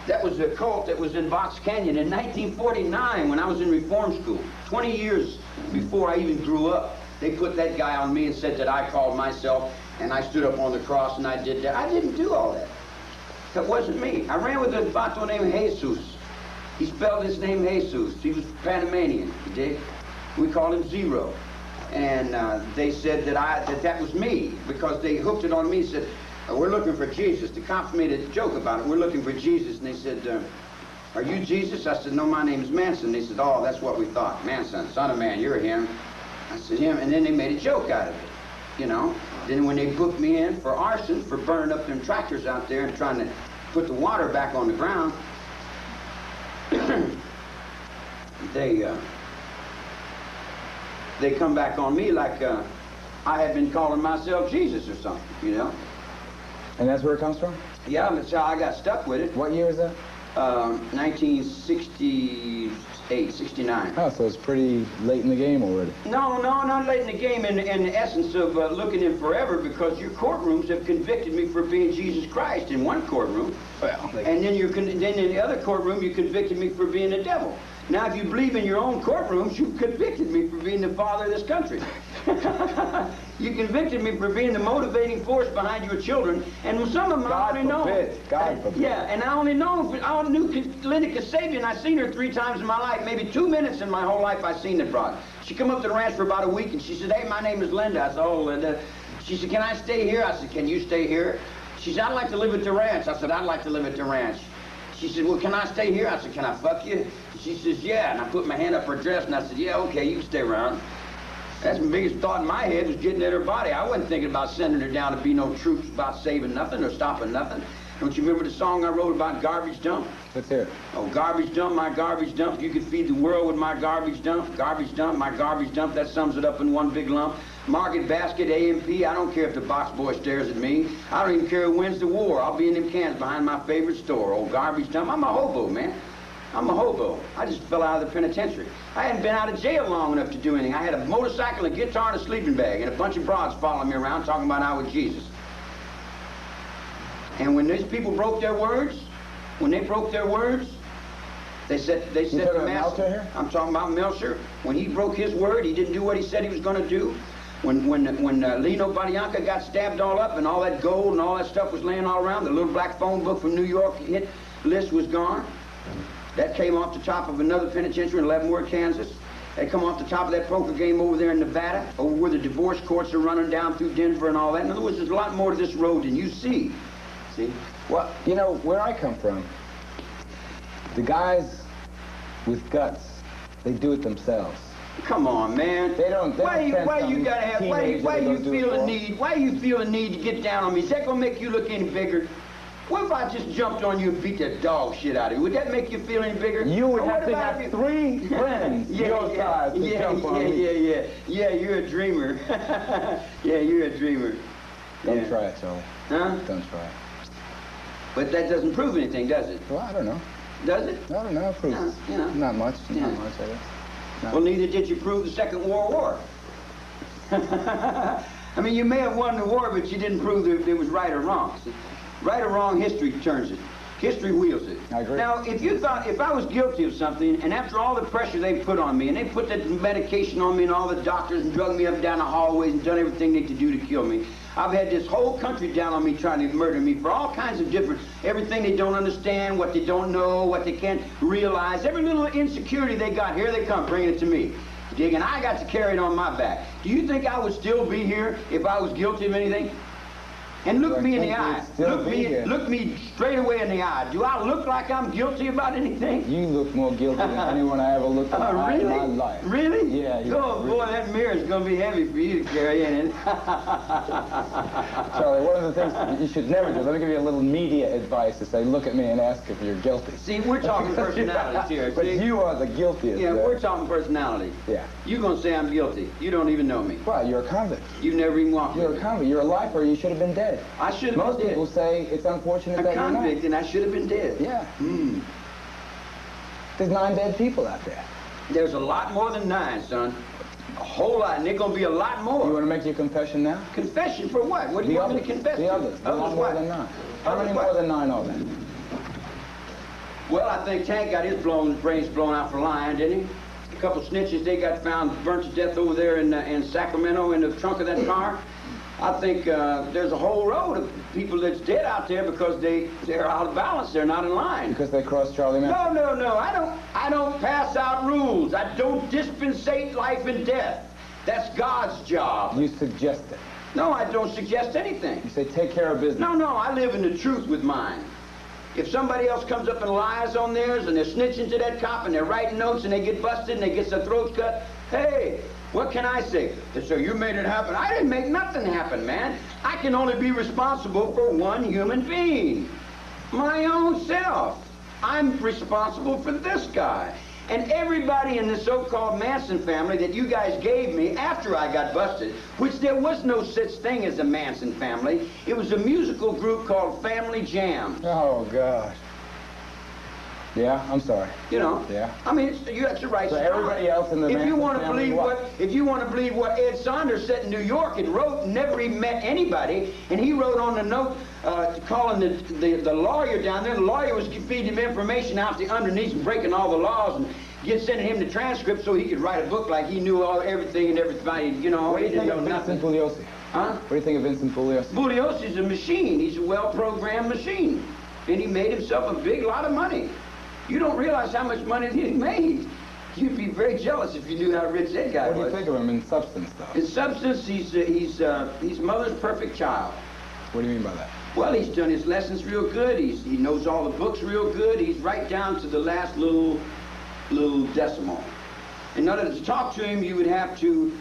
Speaker 1: That was the cult that was in Box Canyon in 1949 when I was in reform school, 20 years before I even grew up. They put that guy on me and said that I called myself, and I stood up on the cross and I did that. I didn't do all that. That wasn't me. I ran with a vato named Jesus. He spelled his name Jesus. He was Panamanian, you dig? We called him Zero. And they said that that was me, because they hooked it on me and said, we're looking for Jesus. The cops made a joke about it. We're looking for Jesus. And they said, are you Jesus? I said, no, my name is Manson. They said, oh, that's what we thought. Manson, son of man, you're him. I said, him. And then they made a joke out of it, you know. Then when they booked me in for arson, for burning up them tractors out there and trying to put the water back on the ground, they come back on me like I had been calling myself Jesus or something, you know.
Speaker 2: And that's where it comes from?
Speaker 1: Yeah, that's how I got stuck with it.
Speaker 2: What year is that?
Speaker 1: 1968, 69.
Speaker 2: Oh, so it's pretty late in the game already.
Speaker 1: No, not late in the game in the essence of looking in forever, because your courtrooms have convicted me for being Jesus Christ in one courtroom.
Speaker 2: Well,
Speaker 1: and then then in the other courtroom you convicted me for being the devil. Now, if you believe in your own courtrooms, you convicted me for being the father of this country. You convicted me for being the motivating force behind your children, and some of them I already know.
Speaker 2: God forbid.
Speaker 1: Yeah, and I only knew Linda Kasabian. I seen her 3 times in my life, maybe 2 minutes in my whole life I seen the broad. She come up to the ranch for about a week, and she said, hey, my name is Linda. I said, oh, Linda. She said, can I stay here? I said, can you stay here? She said, I'd like to live at the ranch. I said, I'd like to live at the ranch. She said, well, can I stay here? I said, can I fuck you? She says, yeah. And I put my hand up her dress, and I said, yeah, okay, you can stay around. That's the biggest thought in my head, was getting at her body. I wasn't thinking about sending her down to be no troops about saving nothing or stopping nothing. Don't you remember the song I wrote about garbage dump?
Speaker 2: Let's hear it.
Speaker 1: Oh, garbage dump, my garbage dump. You could feed the world with my garbage dump. Garbage dump, my garbage dump. That sums it up in one big lump. Market basket, AMP. I don't care if the box boy stares at me. I don't even care who wins the war. I'll be in them cans behind my favorite store. Oh, garbage dump. I'm a hobo, man. I'm a hobo. I just fell out of the penitentiary. I hadn't been out of jail long enough to do anything. I had a motorcycle, a guitar, and a sleeping bag, and a bunch of broads following me around talking about I was Jesus. And when these people broke their words, they said to Master, I'm talking about Melcher. When he broke his word, he didn't do what he said he was going to do. When Lino Barrianca got stabbed all up and all that gold and all that stuff was laying all around, the little black phone book from New York hit list was gone. That came off the top of another penitentiary in Leavenworth, Kansas. They come off the top of that poker game over there in Nevada, over where the divorce courts are running down through Denver and all that. In other words, there's a lot more to this road than you see. See?
Speaker 2: Well, you know, where I come from, the guys with guts, they do it themselves.
Speaker 1: Come on, man.
Speaker 2: They don't
Speaker 1: why you feel the need to get down on me? Is that gonna make you look any bigger? What if I just jumped on you and beat the dog shit out of you? Would that make you feel any bigger?
Speaker 2: You would have to have 3 friends your size to jump on me.
Speaker 1: Yeah, you're a dreamer. Yeah, you're a dreamer.
Speaker 2: Don't try it, Charlie.
Speaker 1: Huh?
Speaker 2: Don't try it.
Speaker 1: But that doesn't prove anything, does it?
Speaker 2: Well, I don't know.
Speaker 1: Does it?
Speaker 2: I don't know. It proves
Speaker 1: you know.
Speaker 2: Not much.
Speaker 1: Yeah.
Speaker 2: Not much, I guess.
Speaker 1: Well, neither did you prove the Second World War. I mean, you may have won the war, but you didn't prove that it was right or wrong. See? Right or wrong, history turns it. History wheels it.
Speaker 2: I agree.
Speaker 1: Now, if I was guilty of something, and after all the pressure they put on me, and they put that medication on me and all the doctors and drugged me up and down the hallways and done everything they could do to kill me, I've had this whole country down on me trying to murder me for all kinds of different, everything they don't understand, what they don't know, what they can't realize, every little insecurity they got, here they come, bringing it to me. Dig, and I got to carry it on my back. Do you think I would still be here if I was guilty of anything? And look me in the
Speaker 2: think
Speaker 1: eye.
Speaker 2: you'd still be here.
Speaker 1: Look me straight away in the eye. Do I look like I'm guilty about anything?
Speaker 2: You look more guilty than anyone I ever looked in
Speaker 1: Oh,
Speaker 2: my
Speaker 1: really?
Speaker 2: life.
Speaker 1: Really?
Speaker 2: Yeah.
Speaker 1: Oh,
Speaker 2: really.
Speaker 1: boy, that mirror's going to be heavy for you to carry in it.
Speaker 2: Charlie, one of the things that you should never do, let me give you a little media advice to say, look at me and ask if you're guilty.
Speaker 1: See, we're talking personalities here.
Speaker 2: But
Speaker 1: see?
Speaker 2: you are the guiltiest.
Speaker 1: Yeah, we're talking personality.
Speaker 2: Yeah.
Speaker 1: You're going to say I'm guilty. You don't even know me.
Speaker 2: Well, you're a convict.
Speaker 1: You've never even walked
Speaker 2: You're
Speaker 1: with
Speaker 2: a
Speaker 1: me.
Speaker 2: convict. You're a lifer. You should have been dead.
Speaker 1: I should have
Speaker 2: Most
Speaker 1: been
Speaker 2: people
Speaker 1: dead.
Speaker 2: say it's unfortunate
Speaker 1: A
Speaker 2: that you're not.
Speaker 1: convict, and I should have been dead.
Speaker 2: Yeah.
Speaker 1: Hmm.
Speaker 2: There's 9 dead people out there.
Speaker 1: There's a lot more than 9, son. A whole lot, and there's going to be a lot more.
Speaker 2: You want to make your confession now?
Speaker 1: Confession for what? What do you want me to confess
Speaker 2: The
Speaker 1: to?
Speaker 2: others. A lot more
Speaker 1: what?
Speaker 2: than 9. How
Speaker 1: Others
Speaker 2: many
Speaker 1: what?
Speaker 2: more than 9 are there?
Speaker 1: Well, I think Tank got his brains blown out for lying, didn't he? A couple snitches, they got found burnt to death over there in Sacramento in the trunk of that car. I think there's a whole row of people that's dead out there because they're out of balance. They're not in line.
Speaker 2: Because they crossed Charlie Manson?
Speaker 1: No. I don't pass out rules. I don't dispensate life and death. That's God's job.
Speaker 2: You suggest it.
Speaker 1: No, I don't suggest anything.
Speaker 2: You say take care of business.
Speaker 1: No, I live in the truth with mine. If somebody else comes up and lies on theirs and they're snitching to that cop and they're writing notes and they get busted and they get their throats cut, hey, what can I say? They say, you made it happen. I didn't make nothing happen, man. I can only be responsible for one human being. My own self. I'm responsible for this guy. And everybody in the so-called Manson family that you guys gave me after I got busted, which there was no such thing as a Manson family. It was a musical group called Family Jam.
Speaker 2: Oh, gosh. Yeah, I'm sorry.
Speaker 1: You know.
Speaker 2: Yeah.
Speaker 1: I mean, you got your right.
Speaker 2: So everybody else in the
Speaker 1: if you
Speaker 2: Manson
Speaker 1: want to
Speaker 2: family
Speaker 1: believe
Speaker 2: what?
Speaker 1: if you want to believe what Ed Saunders said in New York and wrote, never even met anybody, and he wrote on the note calling the lawyer down there. The lawyer was feeding him information out the underneath and breaking all the laws and sending him the transcript so he could write a book like he knew everything and everybody. You know,
Speaker 2: What do
Speaker 1: he
Speaker 2: you think
Speaker 1: didn't
Speaker 2: of
Speaker 1: know
Speaker 2: Vincent
Speaker 1: nothing.
Speaker 2: Bugliosi?
Speaker 1: Huh?
Speaker 2: What do you think of Vincent Bugliosi?
Speaker 1: Bugliosi's a machine. He's a well-programmed machine. And he made himself a big lot of money. You don't realize how much money he made. You'd be very jealous if you knew how rich that guy
Speaker 2: What do
Speaker 1: was.
Speaker 2: you think of him in substance, though?
Speaker 1: In substance, he's mother's perfect child.
Speaker 2: What do you mean by that?
Speaker 1: Well, he's done his lessons real good. He knows all the books real good. He's right down to the last little decimal. In order to talk to him, you would have to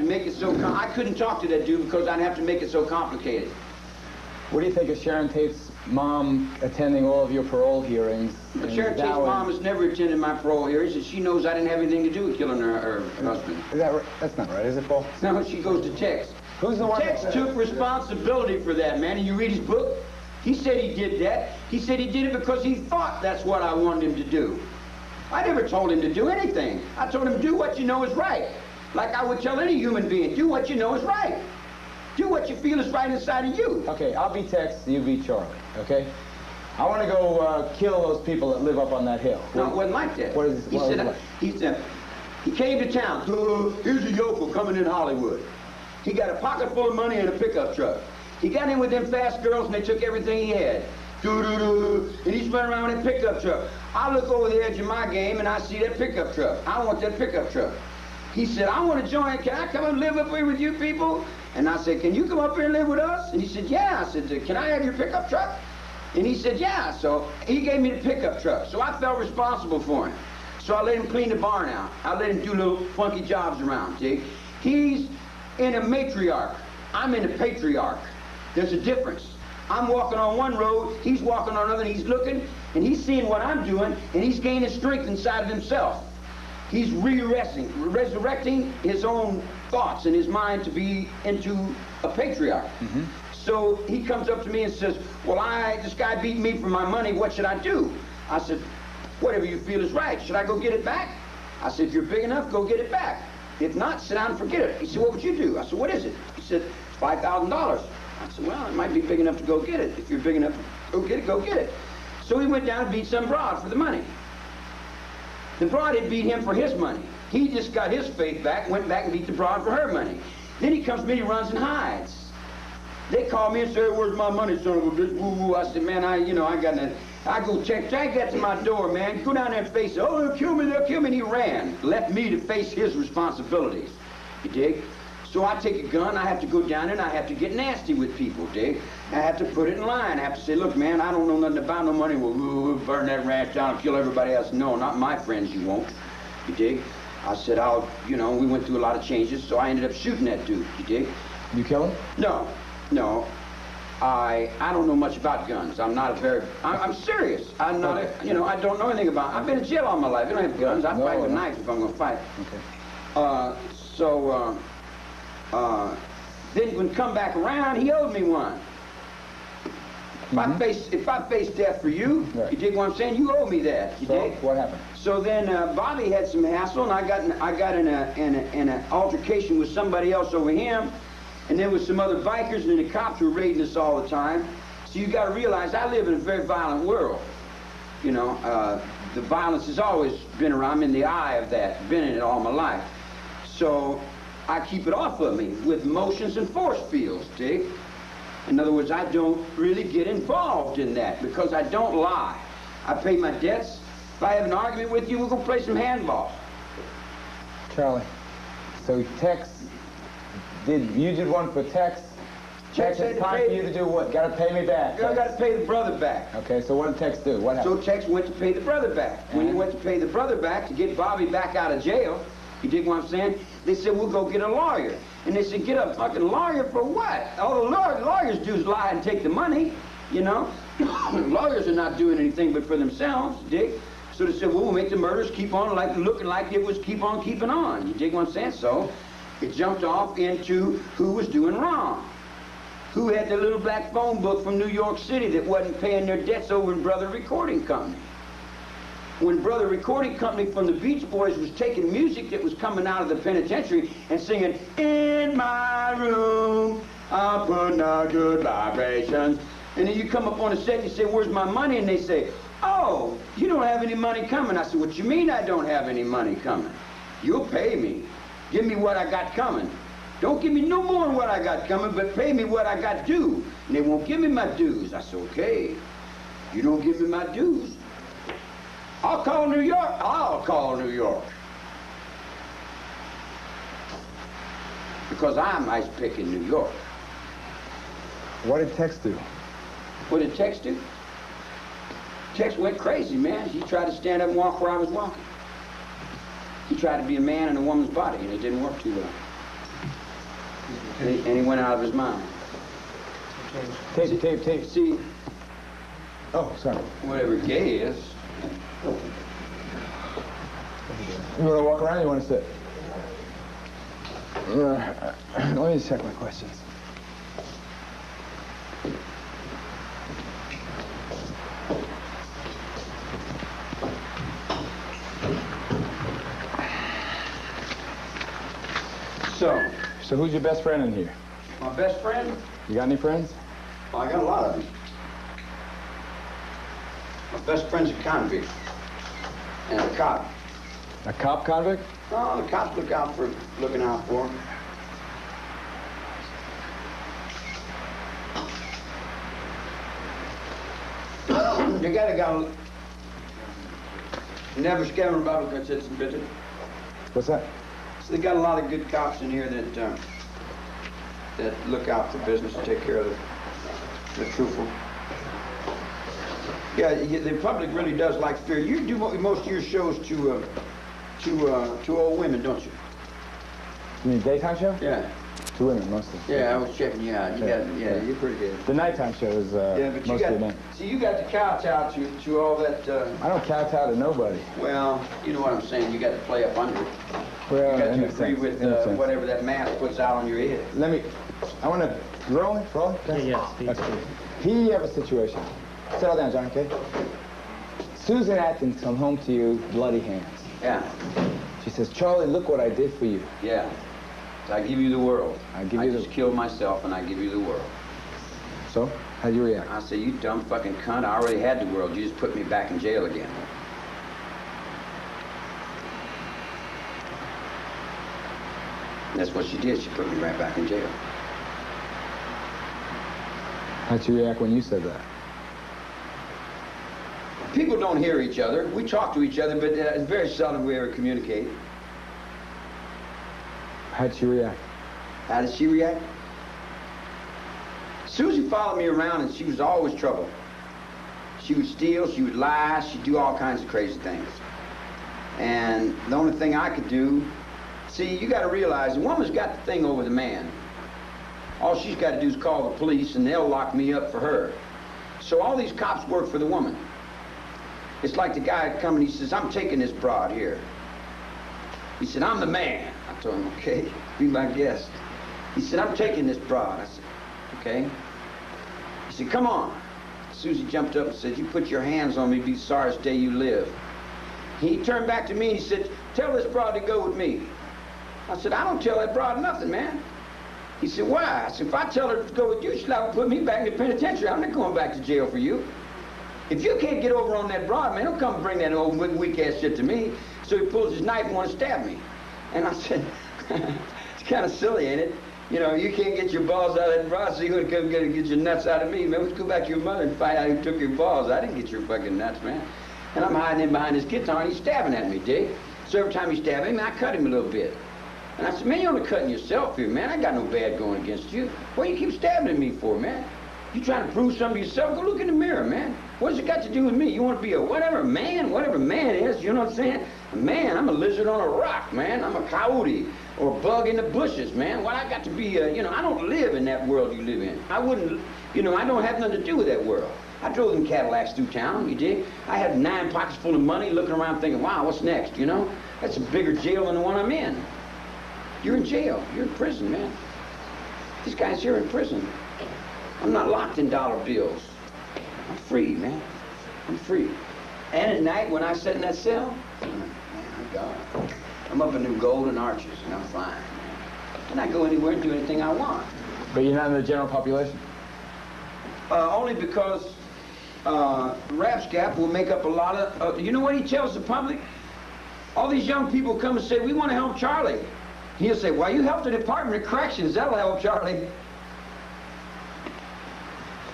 Speaker 1: make it so. I couldn't talk to that dude because I'd have to make it so complicated.
Speaker 2: What do you think of Sharon Tate's mom attending all of your parole hearings?
Speaker 1: But
Speaker 2: and
Speaker 1: Sharon Tate's
Speaker 2: vowing-
Speaker 1: mom has never attended my parole hearings, and she knows I didn't have anything to do with killing her husband.
Speaker 2: Is that right? That's not right, is it, Paul?
Speaker 1: Now she goes to Tex.
Speaker 2: Who's the one?
Speaker 1: Tex took responsibility for that, man, and you read his book. He said he did that. He said he did it because he thought that's what I wanted him to do. I never told him to do anything. I told him, do what you know is right. Like I would tell any human being, do what you know is right. Do what you feel is right inside of you.
Speaker 2: Okay, I'll be Tex, you be Charlie, okay? I want to go kill those people that live up on that hill.
Speaker 1: No, it wasn't like that.
Speaker 2: What is-
Speaker 1: he
Speaker 2: what was
Speaker 1: said,
Speaker 2: it like?
Speaker 1: he came to town. Here's a yokel coming in Hollywood. He got a pocket full of money and a pickup truck. He got in with them fast girls and they took everything he had. And he's running around with that pickup truck. I look over the edge of my game and I see that pickup truck. I want that pickup truck. He said, I want to join. Can I come and live up here with you people? And I said, can you come up here and live with us? And he said, yeah. I said, can I have your pickup truck? And he said, yeah. So he gave me the pickup truck. So I felt responsible for him. So I let him clean the barn out. I let him do little funky jobs around, see? He's in a matriarch. I'm in a patriarch. There's a difference. I'm walking on one road, he's walking on another, and he's looking, and he's seeing what I'm doing, and he's gaining strength inside of himself. He's resurrecting his own thoughts in his mind to be into a patriarch. Mm-hmm. So he comes up to me and says, well, this guy beat me for my money, what should I do? I said, whatever you feel is right. Should I go get it back? I said, if you're big enough, go get it back. If not, sit down and forget it. He said, what would you do? I said, what is it? He said, it's $5,000. I said, well, it might be big enough to go get it. If you're big enough to go get it. So he went down and beat some broad for the money. The broad had beat him for his money. He just got his faith back, went back and beat the broad for her money. Then he comes to me, he runs and hides. They call me and say, where's my money, son of a bitch? Woo-woo. I said, man, I got nothing. I go check that to my door, man. Go down there and face it. Oh, they'll kill me, they'll kill me. And he ran, left me to face his responsibilities. You dig? So I take a gun, I have to go down there, and I have to get nasty with people, dig? I have to put it in line. I have to say, look, man, I don't know nothing about no money. We'll burn that ranch down and kill everybody else. No, not my friends, you won't. You dig? I said, you know, we went through a lot of changes, so I ended up shooting that dude, you dig?
Speaker 2: You kill him?
Speaker 1: No. I don't know much about guns. I'm not a very, I'm serious. I'm not a, you know, I don't know anything about, I've been in jail all my life. I don't have guns. I fight with knives if I'm going to fight.
Speaker 2: Okay.
Speaker 1: Then when come back around, he owed me one. If I face death for you,
Speaker 2: right.
Speaker 1: You dig what I'm saying? You owe me that. You dig?
Speaker 2: What happened?
Speaker 1: So then Bobby had some hassle, and I got in an altercation with somebody else over him, and there was some other bikers, and the cops were raiding us all the time. So you got to realize I live in a very violent world. You know, the violence has always been around. I'm in the eye of that. Been in it all my life. So I keep it off of me with motions and force fields, dig? In other words, I don't really get involved in that because I don't lie. I pay my debts. If I have an argument with you, we're going to play some handball.
Speaker 2: Charlie, so Tex, you did one for Tex? Tex, it's time for you to do what? Got to pay me back.
Speaker 1: I got to pay the brother back.
Speaker 2: Okay, so what did Tex do? What happened?
Speaker 1: So Tex went to pay the brother back. When he went to pay the brother back to get Bobby back out of jail, you dig what I'm saying? They said, we'll go get a lawyer. And they said, get a fucking lawyer for what? All the lawyers do is lie and take the money, you know? Lawyers are not doing anything but for themselves, dig? So they said, well, we'll make the murders keep on looking like it was keep on keeping on. You dig what I'm saying? So it jumped off into who was doing wrong. Who had the little black phone book from New York City that wasn't paying their debts over in Brother Recording Company. When Brother Recording Company from the Beach Boys was taking music that was coming out of the penitentiary and singing, in my room, I'm putting out good vibrations. And then you come up on the set and you say, where's my money? And they say, oh, you don't have any money coming. I said, what you mean I don't have any money coming? You'll pay me. Give me what I got coming. Don't give me no more than what I got coming, but pay me what I got due. And they won't give me my dues. I said, okay, you don't give me my dues. I'll call New York. I'll call New York. Because I'm ice picking New York.
Speaker 2: What did Tex do?
Speaker 1: What did Tex do? Tex went crazy, man. He tried to stand up and walk where I was walking. He tried to be a man in a woman's body, and it didn't work too well. And he went out of his mind.
Speaker 2: Tape.
Speaker 1: See,
Speaker 2: oh, sorry.
Speaker 1: whatever gay is,
Speaker 2: You want to walk around or you want to sit? Let me just check my questions. So who's your best friend in here?
Speaker 1: my best friend,
Speaker 2: You got any friends?
Speaker 1: well, I got a lot of them. My best friend's a convict and a cop.
Speaker 2: A cop convict?
Speaker 1: Oh, the cops looking out for him. They got a guy, never scared about because it's bitter.
Speaker 2: What's that?
Speaker 1: So they got a lot of good cops in here that look out for business and take care of the truthful. Yeah, the public really does like fear. You do most of your shows to old women, don't you?
Speaker 2: You mean daytime show?
Speaker 1: Yeah.
Speaker 2: To women, mostly.
Speaker 1: Yeah, I was checking you out. Yeah, you're pretty good.
Speaker 2: The nighttime show is
Speaker 1: But you
Speaker 2: mostly
Speaker 1: got,
Speaker 2: men.
Speaker 1: see, you got to kowtow to all that.
Speaker 2: I don't kowtow to nobody.
Speaker 1: Well, you know what I'm saying. You got to play up under it.
Speaker 2: Well,
Speaker 1: You got
Speaker 2: in
Speaker 1: to
Speaker 2: a
Speaker 1: agree
Speaker 2: sense,
Speaker 1: with
Speaker 2: in a sense.
Speaker 1: whatever that mask puts out on your head.
Speaker 2: I want to, roll it?
Speaker 3: Yes,
Speaker 2: Okay. He have a situation. Settle down, John, okay? Susan Atkins come home to you, bloody hands.
Speaker 1: Yeah,
Speaker 2: She says, Charlie, look what I did for you.
Speaker 1: yeah. So I give you the world.
Speaker 2: I just
Speaker 1: killed myself and I give you the world.
Speaker 2: So, how'd you react?
Speaker 1: I say, you dumb fucking cunt, I already had the world. You just put me back in jail again. And that's what she did. She put me right back in jail.
Speaker 2: How'd you react when you said that?
Speaker 1: People don't hear each other. We talk to each other, but it's very seldom we ever communicate.
Speaker 2: How'd you react?
Speaker 1: How did she react? Susie followed me around and she was always trouble. She would steal, she would lie, she'd do all kinds of crazy things. And the only thing I could do, see, you got to realize the woman's got the thing over the man. All she's got to do is call the police and they'll lock me up for her. So all these cops work for the woman. It's like the guy coming, he says, I'm taking this broad here. He said, I'm the man. I told him, okay, be my guest. He said, I'm taking this broad. I said, okay. He said, come on. Susie jumped up and said, you put your hands on me, be the sorriest day you live. He turned back to me and he said, tell this broad to go with me. I said, I don't tell that broad nothing, man. He said, why? I said, if I tell her to go with you, she'll have to put me back in the penitentiary. I'm not going back to jail for you. If you can't get over on that broad, man, don't come and bring that old weak-ass shit to me. So he pulls his knife and wants to stab me. And I said, it's kind of silly, ain't it? You know, you can't get your balls out of that broad, so you want to come get your nuts out of me. Man, let's go back to your mother and find out who took your balls. I didn't get your fucking nuts, man. And I'm hiding in behind his guitar, and he's stabbing at me, Dick. So every time he stabbed me, I cut him a little bit. And I said, man, you're only cutting yourself here, man. I got no bad going against you. What do you keep stabbing at me for, man? You trying to prove something to yourself? Go look in the mirror, man. What's it got to do with me? You want to be a whatever man is, you know what I'm saying? A man, I'm a lizard on a rock, man. I'm a coyote or a bug in the bushes, man. What I got to be, you know, I don't live in that world you live in. I wouldn't, you know, I don't have nothing to do with that world. I drove them Cadillacs through town, you dig? I had 9 pockets full of money, looking around thinking, wow, what's next, you know? That's a bigger jail than the one I'm in. You're in jail. You're in prison, man. These guys here are in prison. I'm not locked in dollar bills. I'm free, man. I'm free. And at night, when I sit in that cell, man, I'm gone. I'm up in them golden arches, and I'm flying, man. And I go anywhere and do anything I want.
Speaker 2: But you're not in the general population?
Speaker 1: Only because Rapscap will make up a lot of... you know what he tells the public? All these young people come and say, we want to help Charlie. He'll say, well, you help the Department of Corrections. That'll help Charlie.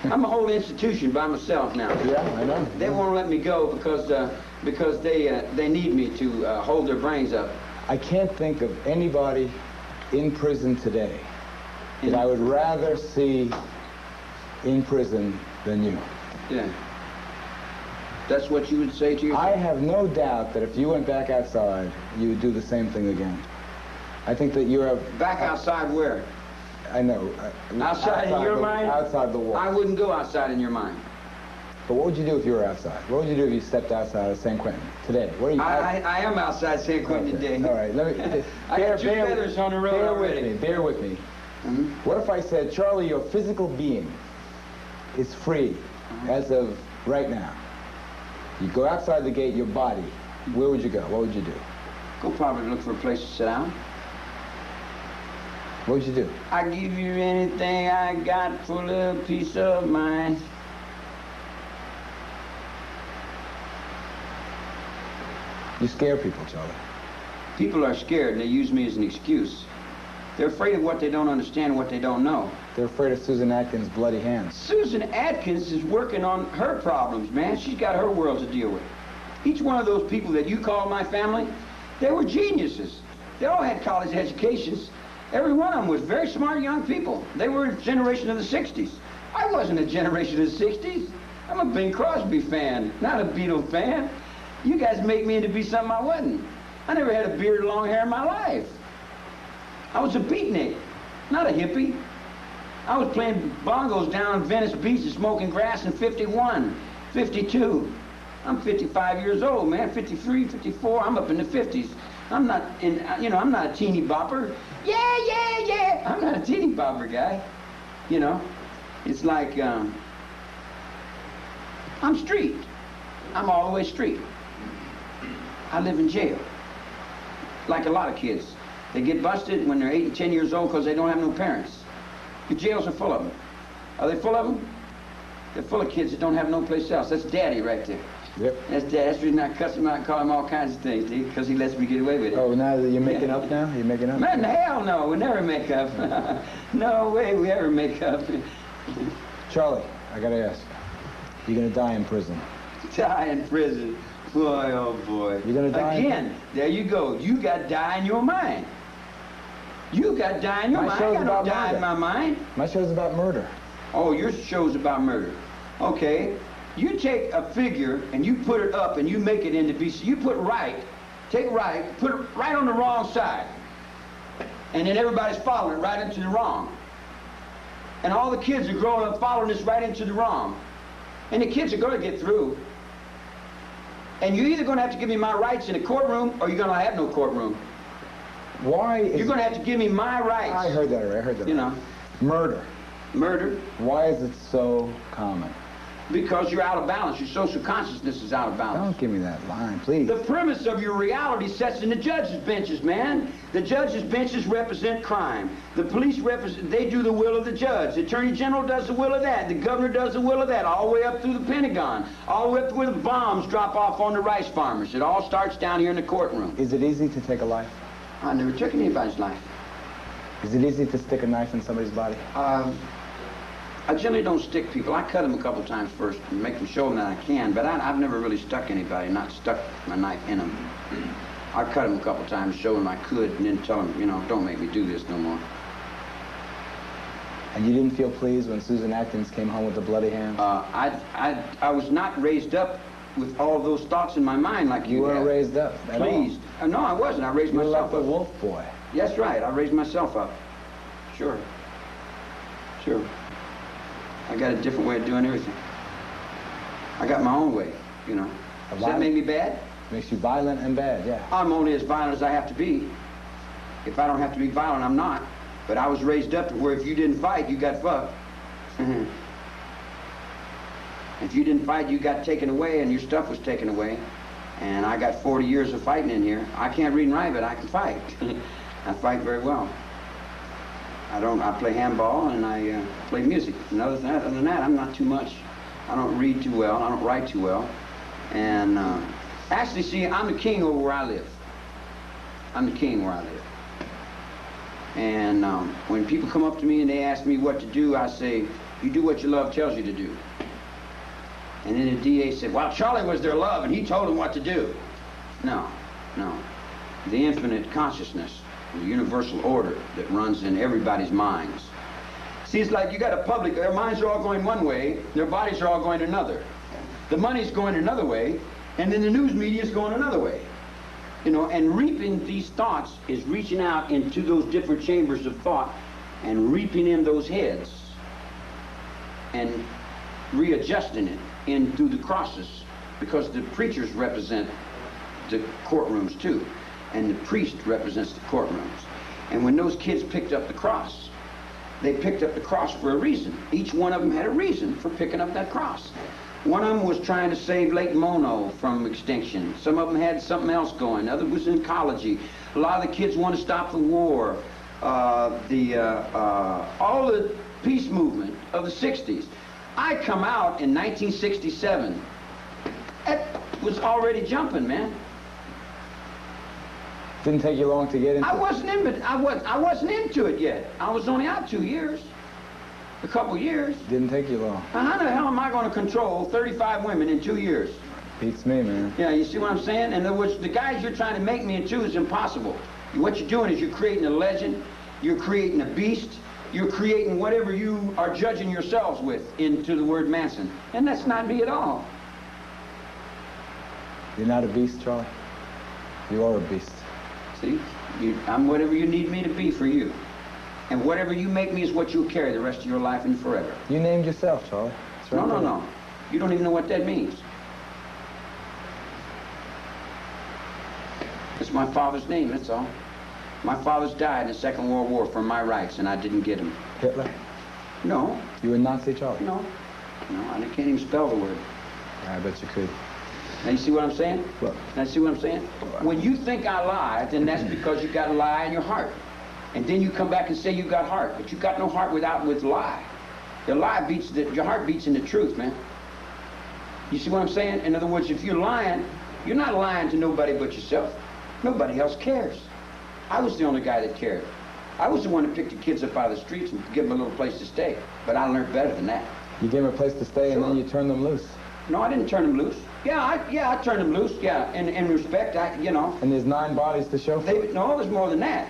Speaker 1: I'm a whole institution by myself now.
Speaker 2: Yeah, I know.
Speaker 1: They won't let me go because they need me to hold their brains up.
Speaker 2: I can't think of anybody in prison today that I would rather see in prison than you.
Speaker 1: Yeah. That's what you would say to yourself?
Speaker 2: I have no doubt that if you went back outside, you would do the same thing again. I think that you're a...
Speaker 1: Back outside where?
Speaker 2: I know.
Speaker 1: Outside in your mind?
Speaker 2: Outside the wall.
Speaker 1: I wouldn't go outside in your mind.
Speaker 2: But what would you do if you were outside? What would you do if you stepped outside of San Quentin today? What are you?
Speaker 1: I am outside San Quentin today.
Speaker 2: All right, let me...
Speaker 1: I got 2 feathers on the road already.
Speaker 2: Bear with me.
Speaker 1: Mm-hmm.
Speaker 2: What if I said, Charlie, your physical being is free as of right now? You go outside the gate, your body, where would you go? What would you do?
Speaker 1: Go probably look for a place to sit down.
Speaker 2: What would you do?
Speaker 1: I give you anything I got for a little peace of mind.
Speaker 2: You scare people, Charlie.
Speaker 1: People are scared and they use me as an excuse. They're afraid of what they don't understand and what they don't know.
Speaker 2: They're afraid of Susan Atkins' bloody hands.
Speaker 1: Susan Atkins is working on her problems, man. She's got her world to deal with. Each one of those people that you call my family, they were geniuses. They all had college educations. Every one of them was very smart young people. They were a generation of the 60s. I wasn't a generation of the 60s. I'm a Bing Crosby fan, not a Beatle fan. You guys make me into be something I wasn't. I never had a beard or long hair in my life. I was a beatnik, not a hippie. I was playing bongos down on Venice Beach and smoking grass in 51, 52. I'm 55 years old, man, 53, 54, I'm up in the 50s. I'm not in, you know, I'm not a teeny bopper. Yeah. I'm not a teeny bopper guy. You know, it's like, I'm street. I'm all the way street. I live in jail. Like a lot of kids. They get busted when they're 8 and 10 years old because they don't have no parents. The jails are full of them. Are they full of them? They're full of kids that don't have no place else. That's Daddy right there.
Speaker 2: Yep.
Speaker 1: That's Dad. That's the reason I cuss him out and call him all kinds of things, dude, because he lets me get away with it.
Speaker 2: Oh, now that you're making up now? You're making up?
Speaker 1: Man, hell no. We never make up. No way we ever make up.
Speaker 2: Charlie, I gotta ask. You're gonna die in prison.
Speaker 1: Die in prison. Boy, oh boy.
Speaker 2: You're gonna die
Speaker 1: again. There you go. You got die in your mind. You got die in your
Speaker 2: My
Speaker 1: mind.
Speaker 2: show's
Speaker 1: I got no
Speaker 2: about
Speaker 1: die
Speaker 2: murder.
Speaker 1: in my mind.
Speaker 2: My show's about murder.
Speaker 1: Oh, your show's about murder. Okay. You take a figure and you put it up and you make it into pieces. You put right, take right, put it right on the wrong side. And then everybody's following it right into the wrong. And all the kids are growing up following this right into the wrong. And the kids are going to get through. And you're either going to have to give me my rights in a courtroom or you're going to have no courtroom.
Speaker 2: Why is
Speaker 1: You're going to have to give me my rights.
Speaker 2: I heard that already. I heard that.
Speaker 1: You know.
Speaker 2: Murder.
Speaker 1: Murder.
Speaker 2: Why is it so common?
Speaker 1: Because you're out of balance. Your social consciousness is out of balance.
Speaker 2: Don't give me that line, please.
Speaker 1: The premise of your reality sets in the judges' benches, man. The judges' benches represent crime. The police they do the will of the judge. The attorney general does the will of that. The governor does the will of that, all the way up through the Pentagon, all the way up to where the bombs drop off on the rice farmers. It all starts down here in the courtroom.
Speaker 2: Is it easy to take a life?
Speaker 1: I never took anybody's life.
Speaker 2: Is it easy to stick a knife in somebody's body?
Speaker 1: I generally don't stick people. I cut them a couple times first and make them show them that I can, but I've never really stuck anybody, not stuck my knife in them. I cut them a couple times, show them I could, and then tell them, you know, don't make me do this no more.
Speaker 2: And you didn't feel pleased when Susan Atkins came home with the bloody hands?
Speaker 1: I was not raised up with all those thoughts in my mind like you
Speaker 2: weren't
Speaker 1: have.
Speaker 2: raised up at all.
Speaker 1: Pleased. No, I wasn't. I raised
Speaker 2: You were
Speaker 1: myself
Speaker 2: like
Speaker 1: up.
Speaker 2: the wolf boy.
Speaker 1: That's right. I raised myself up. Sure. Sure. I got a different way of doing everything. I got my own way, you know. Does that make me bad?
Speaker 2: Makes you violent and bad, yeah.
Speaker 1: I'm only as violent as I have to be. If I don't have to be violent, I'm not. But I was raised up to where if you didn't fight, you got fucked. If you didn't fight, you got taken away and your stuff was taken away. And I got 40 years of fighting in here. I can't read and write, but I can fight. I fight very well. I play handball and I play music. And other than that, I'm not too much. I don't read too well. I don't write too well. And actually, see, I'm the king over where I live. I'm the king where I live. And when people come up to me and they ask me what to do, I say, you do what your love tells you to do. And then the DA said, well, Charlie was their love and he told him what to do. No, no. The infinite consciousness, the universal order that runs in everybody's minds. See, it's like you got a public, their minds are all going one way, their bodies are all going another. The money's going another way, and then the news media is going another way. You know, and reaping these thoughts is reaching out into those different chambers of thought and reaping in those heads and readjusting it in through the crosses, because the preachers represent the courtrooms too, and the priest represents the courtrooms. And when those kids picked up the cross, they picked up the cross for a reason. Each one of them had a reason for picking up that cross. One of them was trying to save Lake Mono from extinction. Some of them had something else going. Other was in ecology. A lot of the kids want to stop the war. All the peace movement of the 60s. I come out in 1967. That was already jumping, man.
Speaker 2: Didn't take you long to get into
Speaker 1: I wasn't into it yet. I was only out 2 years. A couple years.
Speaker 2: Didn't take you long.
Speaker 1: Now, how the hell am I going to control 35 women in 2 years?
Speaker 2: Beats me, man.
Speaker 1: Yeah, you see what I'm saying? In other words, the guys you're trying to make me into is impossible. What you're doing is you're creating a legend, you're creating a beast, you're creating whatever you are judging yourselves with into the word Manson. And that's not me at all.
Speaker 2: You're not a beast, Charlie. You are a beast.
Speaker 1: See? I'm whatever you need me to be for you. And whatever you make me is what you'll carry the rest of your life and forever.
Speaker 2: You named yourself, Charlie. It's right there.
Speaker 1: No. You don't even know what that means. It's my father's name, that's all. My father's died in the Second World War for my rights, and I didn't get them.
Speaker 2: Hitler?
Speaker 1: No.
Speaker 2: You were Nazi, Charlie?
Speaker 1: No. No, I can't even spell the word.
Speaker 2: I bet you could.
Speaker 1: Now, you see what I'm saying?
Speaker 2: Look.
Speaker 1: Now, see what I'm saying? When you think I lied, then that's because you got a lie in your heart. And then you come back and say you got heart, but you got no heart with lie. Your heart beats in the truth, man. You see what I'm saying? In other words, if you're lying, you're not lying to nobody but yourself. Nobody else cares. I was the only guy that cared. I was the one that picked the kids up out of the streets and give them a little place to stay. But I learned better than that.
Speaker 2: You gave them a place to stay,
Speaker 1: Sure.
Speaker 2: and then you turned them loose.
Speaker 1: No, I didn't turn them loose. Yeah, I turned them loose. Yeah, in respect, you know.
Speaker 2: And there's 9 bodies to show for it.
Speaker 1: No, there's more than that.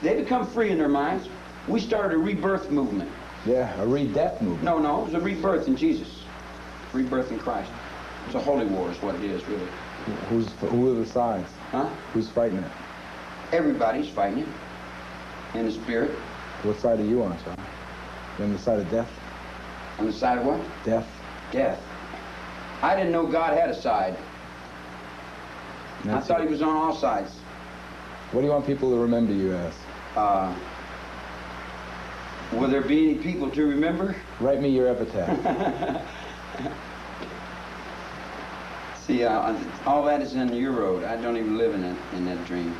Speaker 1: They become free in their minds. We started a rebirth movement.
Speaker 2: Yeah, a re-death movement.
Speaker 1: No, it was a rebirth in Jesus. Rebirth in Christ. It's a holy war is what it is, really.
Speaker 2: Who are the sides?
Speaker 1: Huh?
Speaker 2: Who's fighting it?
Speaker 1: Everybody's fighting it. In the spirit.
Speaker 2: What side are you on, Charlie? You on the side of death?
Speaker 1: On the side of what?
Speaker 2: Death.
Speaker 1: Death. I didn't know God had a side. I thought he was on all sides.
Speaker 2: What do you want people to remember you as?
Speaker 1: Will there be any people to remember?
Speaker 2: Write me your epitaph.
Speaker 1: See, all that is in your road. I don't even live in that dream.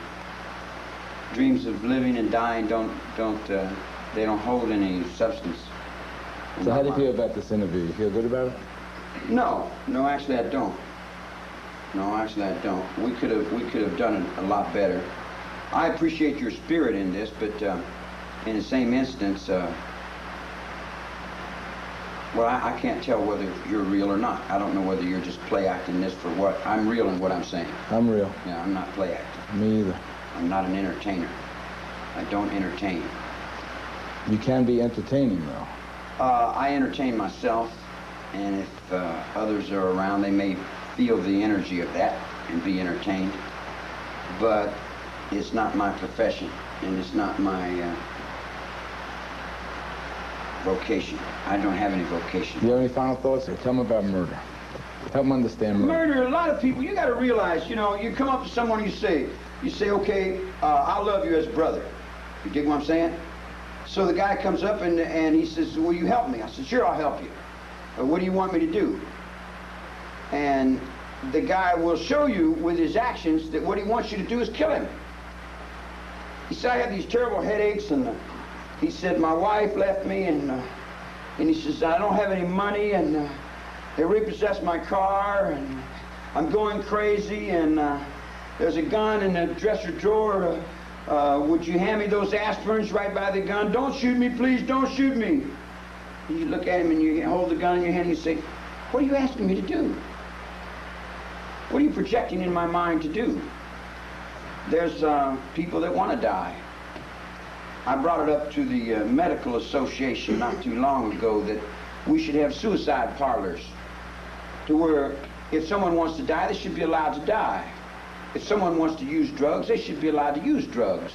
Speaker 1: Dreams of living and dying they don't hold any substance.
Speaker 2: So how do you feel about this interview? You feel good about it?
Speaker 1: No, actually I don't. No, actually I don't. We could have done it a lot better. I appreciate your spirit in this, but in the same instance, well, I can't tell whether you're real or not. I don't know whether you're just play acting this for what. I'm real in what I'm saying.
Speaker 2: I'm real.
Speaker 1: Yeah, I'm not play acting.
Speaker 2: Me either.
Speaker 1: I'm not an entertainer. I don't entertain.
Speaker 2: You can be entertaining, though.
Speaker 1: I entertain myself, and if others are around, they may feel the energy of that and be entertained. But it's not my profession, and it's not my vocation. I don't have any vocation.
Speaker 2: Do you have any final thoughts? Or tell them about murder. Help them understand murder.
Speaker 1: Murder, a lot of people, you got to realize, you know, you come up to someone and you say, okay, I love you as brother. You dig what I'm saying? So the guy comes up and he says, will you help me? I said, sure, I'll help you. What do you want me to do? And the guy will show you with his actions that what he wants you to do is kill him. He said, I have these terrible headaches, and he said, my wife left me, and he says, I don't have any money, and they repossessed my car, and I'm going crazy, and there's a gun in the dresser drawer. Would you hand me those aspirins right by the gun? Don't shoot me, please, don't shoot me. And you look at him and you hold the gun in your hand and you say, what are you asking me to do? What are you projecting in my mind to do? There's people that want to die. I brought it up to the Medical Association not too long ago that we should have suicide parlors to where if someone wants to die, they should be allowed to die. If someone wants to use drugs, they should be allowed to use drugs.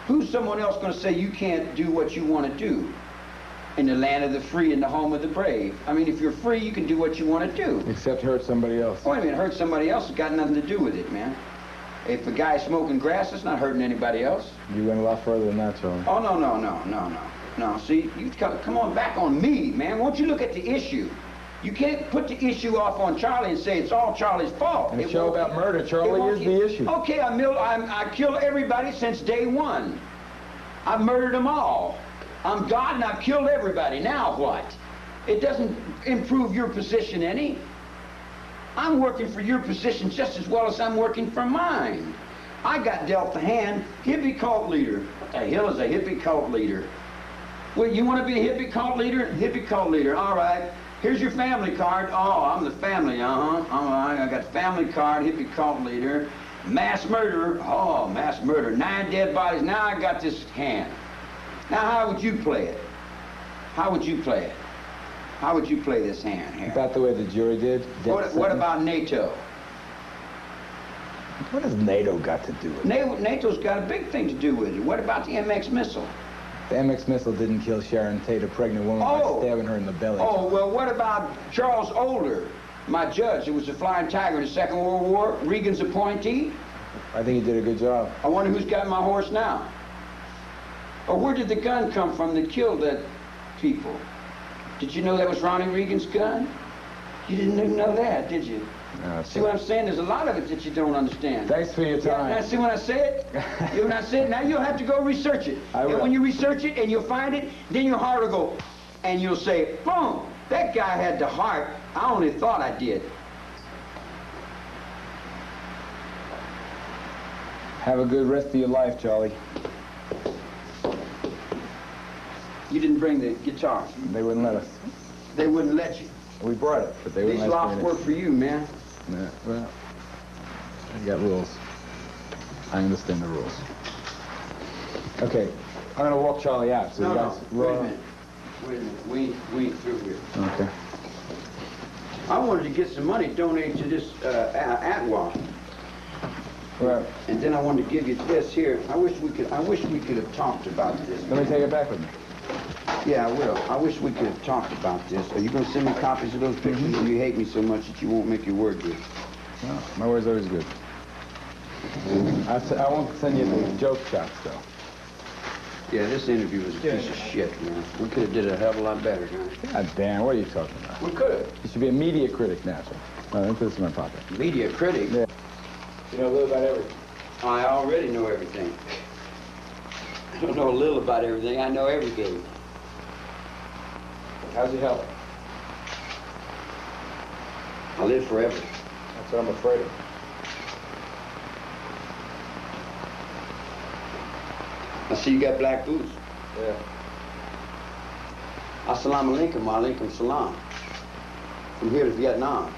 Speaker 1: Who's someone else going to say you can't do what you want to do? In the land of the free and the home of the brave. I mean, if you're free, you can do what you want to do.
Speaker 2: Except hurt somebody else.
Speaker 1: Wait a minute, hurt somebody else has got nothing to do with it, man. If a guy's smoking grass, it's not hurting anybody else.
Speaker 2: You went a lot further than that, Charlie.
Speaker 1: Oh, no. See, you come on back on me, man. Won't you look at the issue? You can't put the issue off on Charlie and say it's all Charlie's fault.
Speaker 2: And a show about murder, Charlie, is the issue.
Speaker 1: Okay, I kill everybody since day one. I've murdered them all. I'm God and I've killed everybody. Now what? It doesn't improve your position any. I'm working for your position just as well as I'm working for mine. I got dealt the hand, hippie cult leader. What the hell is a hippie cult leader? Well, you want to be a hippie cult leader? Hippie cult leader, all right. Here's your family card. Oh, I'm the family, All right, I got family card, hippie cult leader. Mass murderer. Oh, mass murder. 9 dead bodies. Now I got this hand. Now, how would you play it? How would you play it? How would you play this hand here?
Speaker 2: About the way the jury did?
Speaker 1: What about NATO?
Speaker 2: What has NATO got to do with it?
Speaker 1: NATO's got a big thing to do with it. What about the MX missile?
Speaker 2: The MX missile didn't kill Sharon Tate, a pregnant woman, by stabbing her in the belly.
Speaker 1: Oh, well, what about Charles Older, my judge, who was a flying tiger in the Second World War, Reagan's appointee?
Speaker 2: I think he did a good job.
Speaker 1: I wonder who's got my horse now. Or where did the gun come from that killed that people? Did you know that was Ronnie Reagan's gun? You didn't even know that, did you?
Speaker 2: No,
Speaker 1: see what I'm saying? There's a lot of it that you don't understand.
Speaker 2: Thanks for your time.
Speaker 1: Yeah, now see when I say it? When I say it, now you'll have to go research it.
Speaker 2: I will.
Speaker 1: And when you research it and you'll find it, then your heart will go, and you'll say, boom, that guy had the heart. I only thought I did.
Speaker 2: Have a good rest of your life, Charlie.
Speaker 1: You didn't bring the guitar.
Speaker 2: They wouldn't let us.
Speaker 1: They wouldn't let you.
Speaker 2: We brought it, but they wouldn't let us.
Speaker 1: These locks work for you, man.
Speaker 2: Yeah, well, I got rules. I understand the rules. Okay, I'm gonna walk Charlie out. So
Speaker 1: No,
Speaker 2: you
Speaker 1: no,
Speaker 2: guys
Speaker 1: wait a minute. Wait a minute. We ain't through here.
Speaker 2: Okay.
Speaker 1: I wanted to get some money donated to this Atwell.
Speaker 2: Well,
Speaker 1: And then I wanted to give you this here. I wish we could have talked about this.
Speaker 2: let me take it back with me.
Speaker 1: Yeah, I will. I wish we could have talked about this. Are you going to send me copies of those pictures, or you hate me so much that you won't make your word good?
Speaker 2: No, my word's always good. I won't send you the joke shots, though.
Speaker 1: Yeah, this interview was a piece of shit, man. We could have did a hell of a lot better, guys.
Speaker 2: God damn, what are you talking about?
Speaker 1: We could have.
Speaker 2: You should be a media critic now, sir. Oh, let me put this in my pocket.
Speaker 1: Media critic?
Speaker 2: Yeah. You know a little about everything.
Speaker 1: I already know everything. I don't know a little about everything. I know everything.
Speaker 2: How's he help?
Speaker 1: I live forever.
Speaker 2: That's what I'm afraid of.
Speaker 1: I see you got black boots.
Speaker 2: Yeah.
Speaker 1: Assalamu alaikum, wa alaikum salam. From here to Vietnam.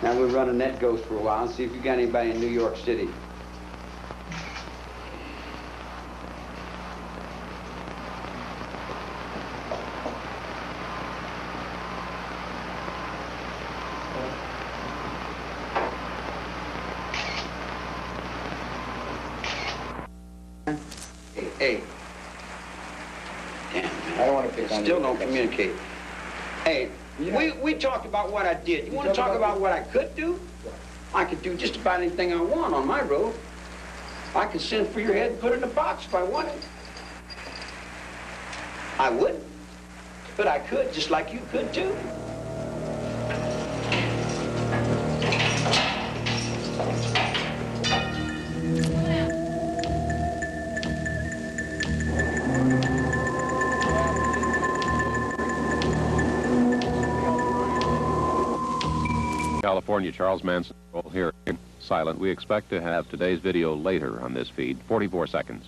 Speaker 1: Now we'll run a net ghost for a while and see if you got anybody in New York City. Hey. Damn, man.
Speaker 2: I don't want to pick on
Speaker 1: Still
Speaker 2: you.
Speaker 1: don't communicate. Hey,
Speaker 2: Yeah.
Speaker 1: we talked about what I did. You want to talk about what I could do? I could do just about anything I want on my road. I could send for your head and put it in a box if I wanted. I wouldn't, but I could, just like you could too.
Speaker 4: California, Charles Manson, here silent. We expect to have today's video later on this feed, 44 seconds.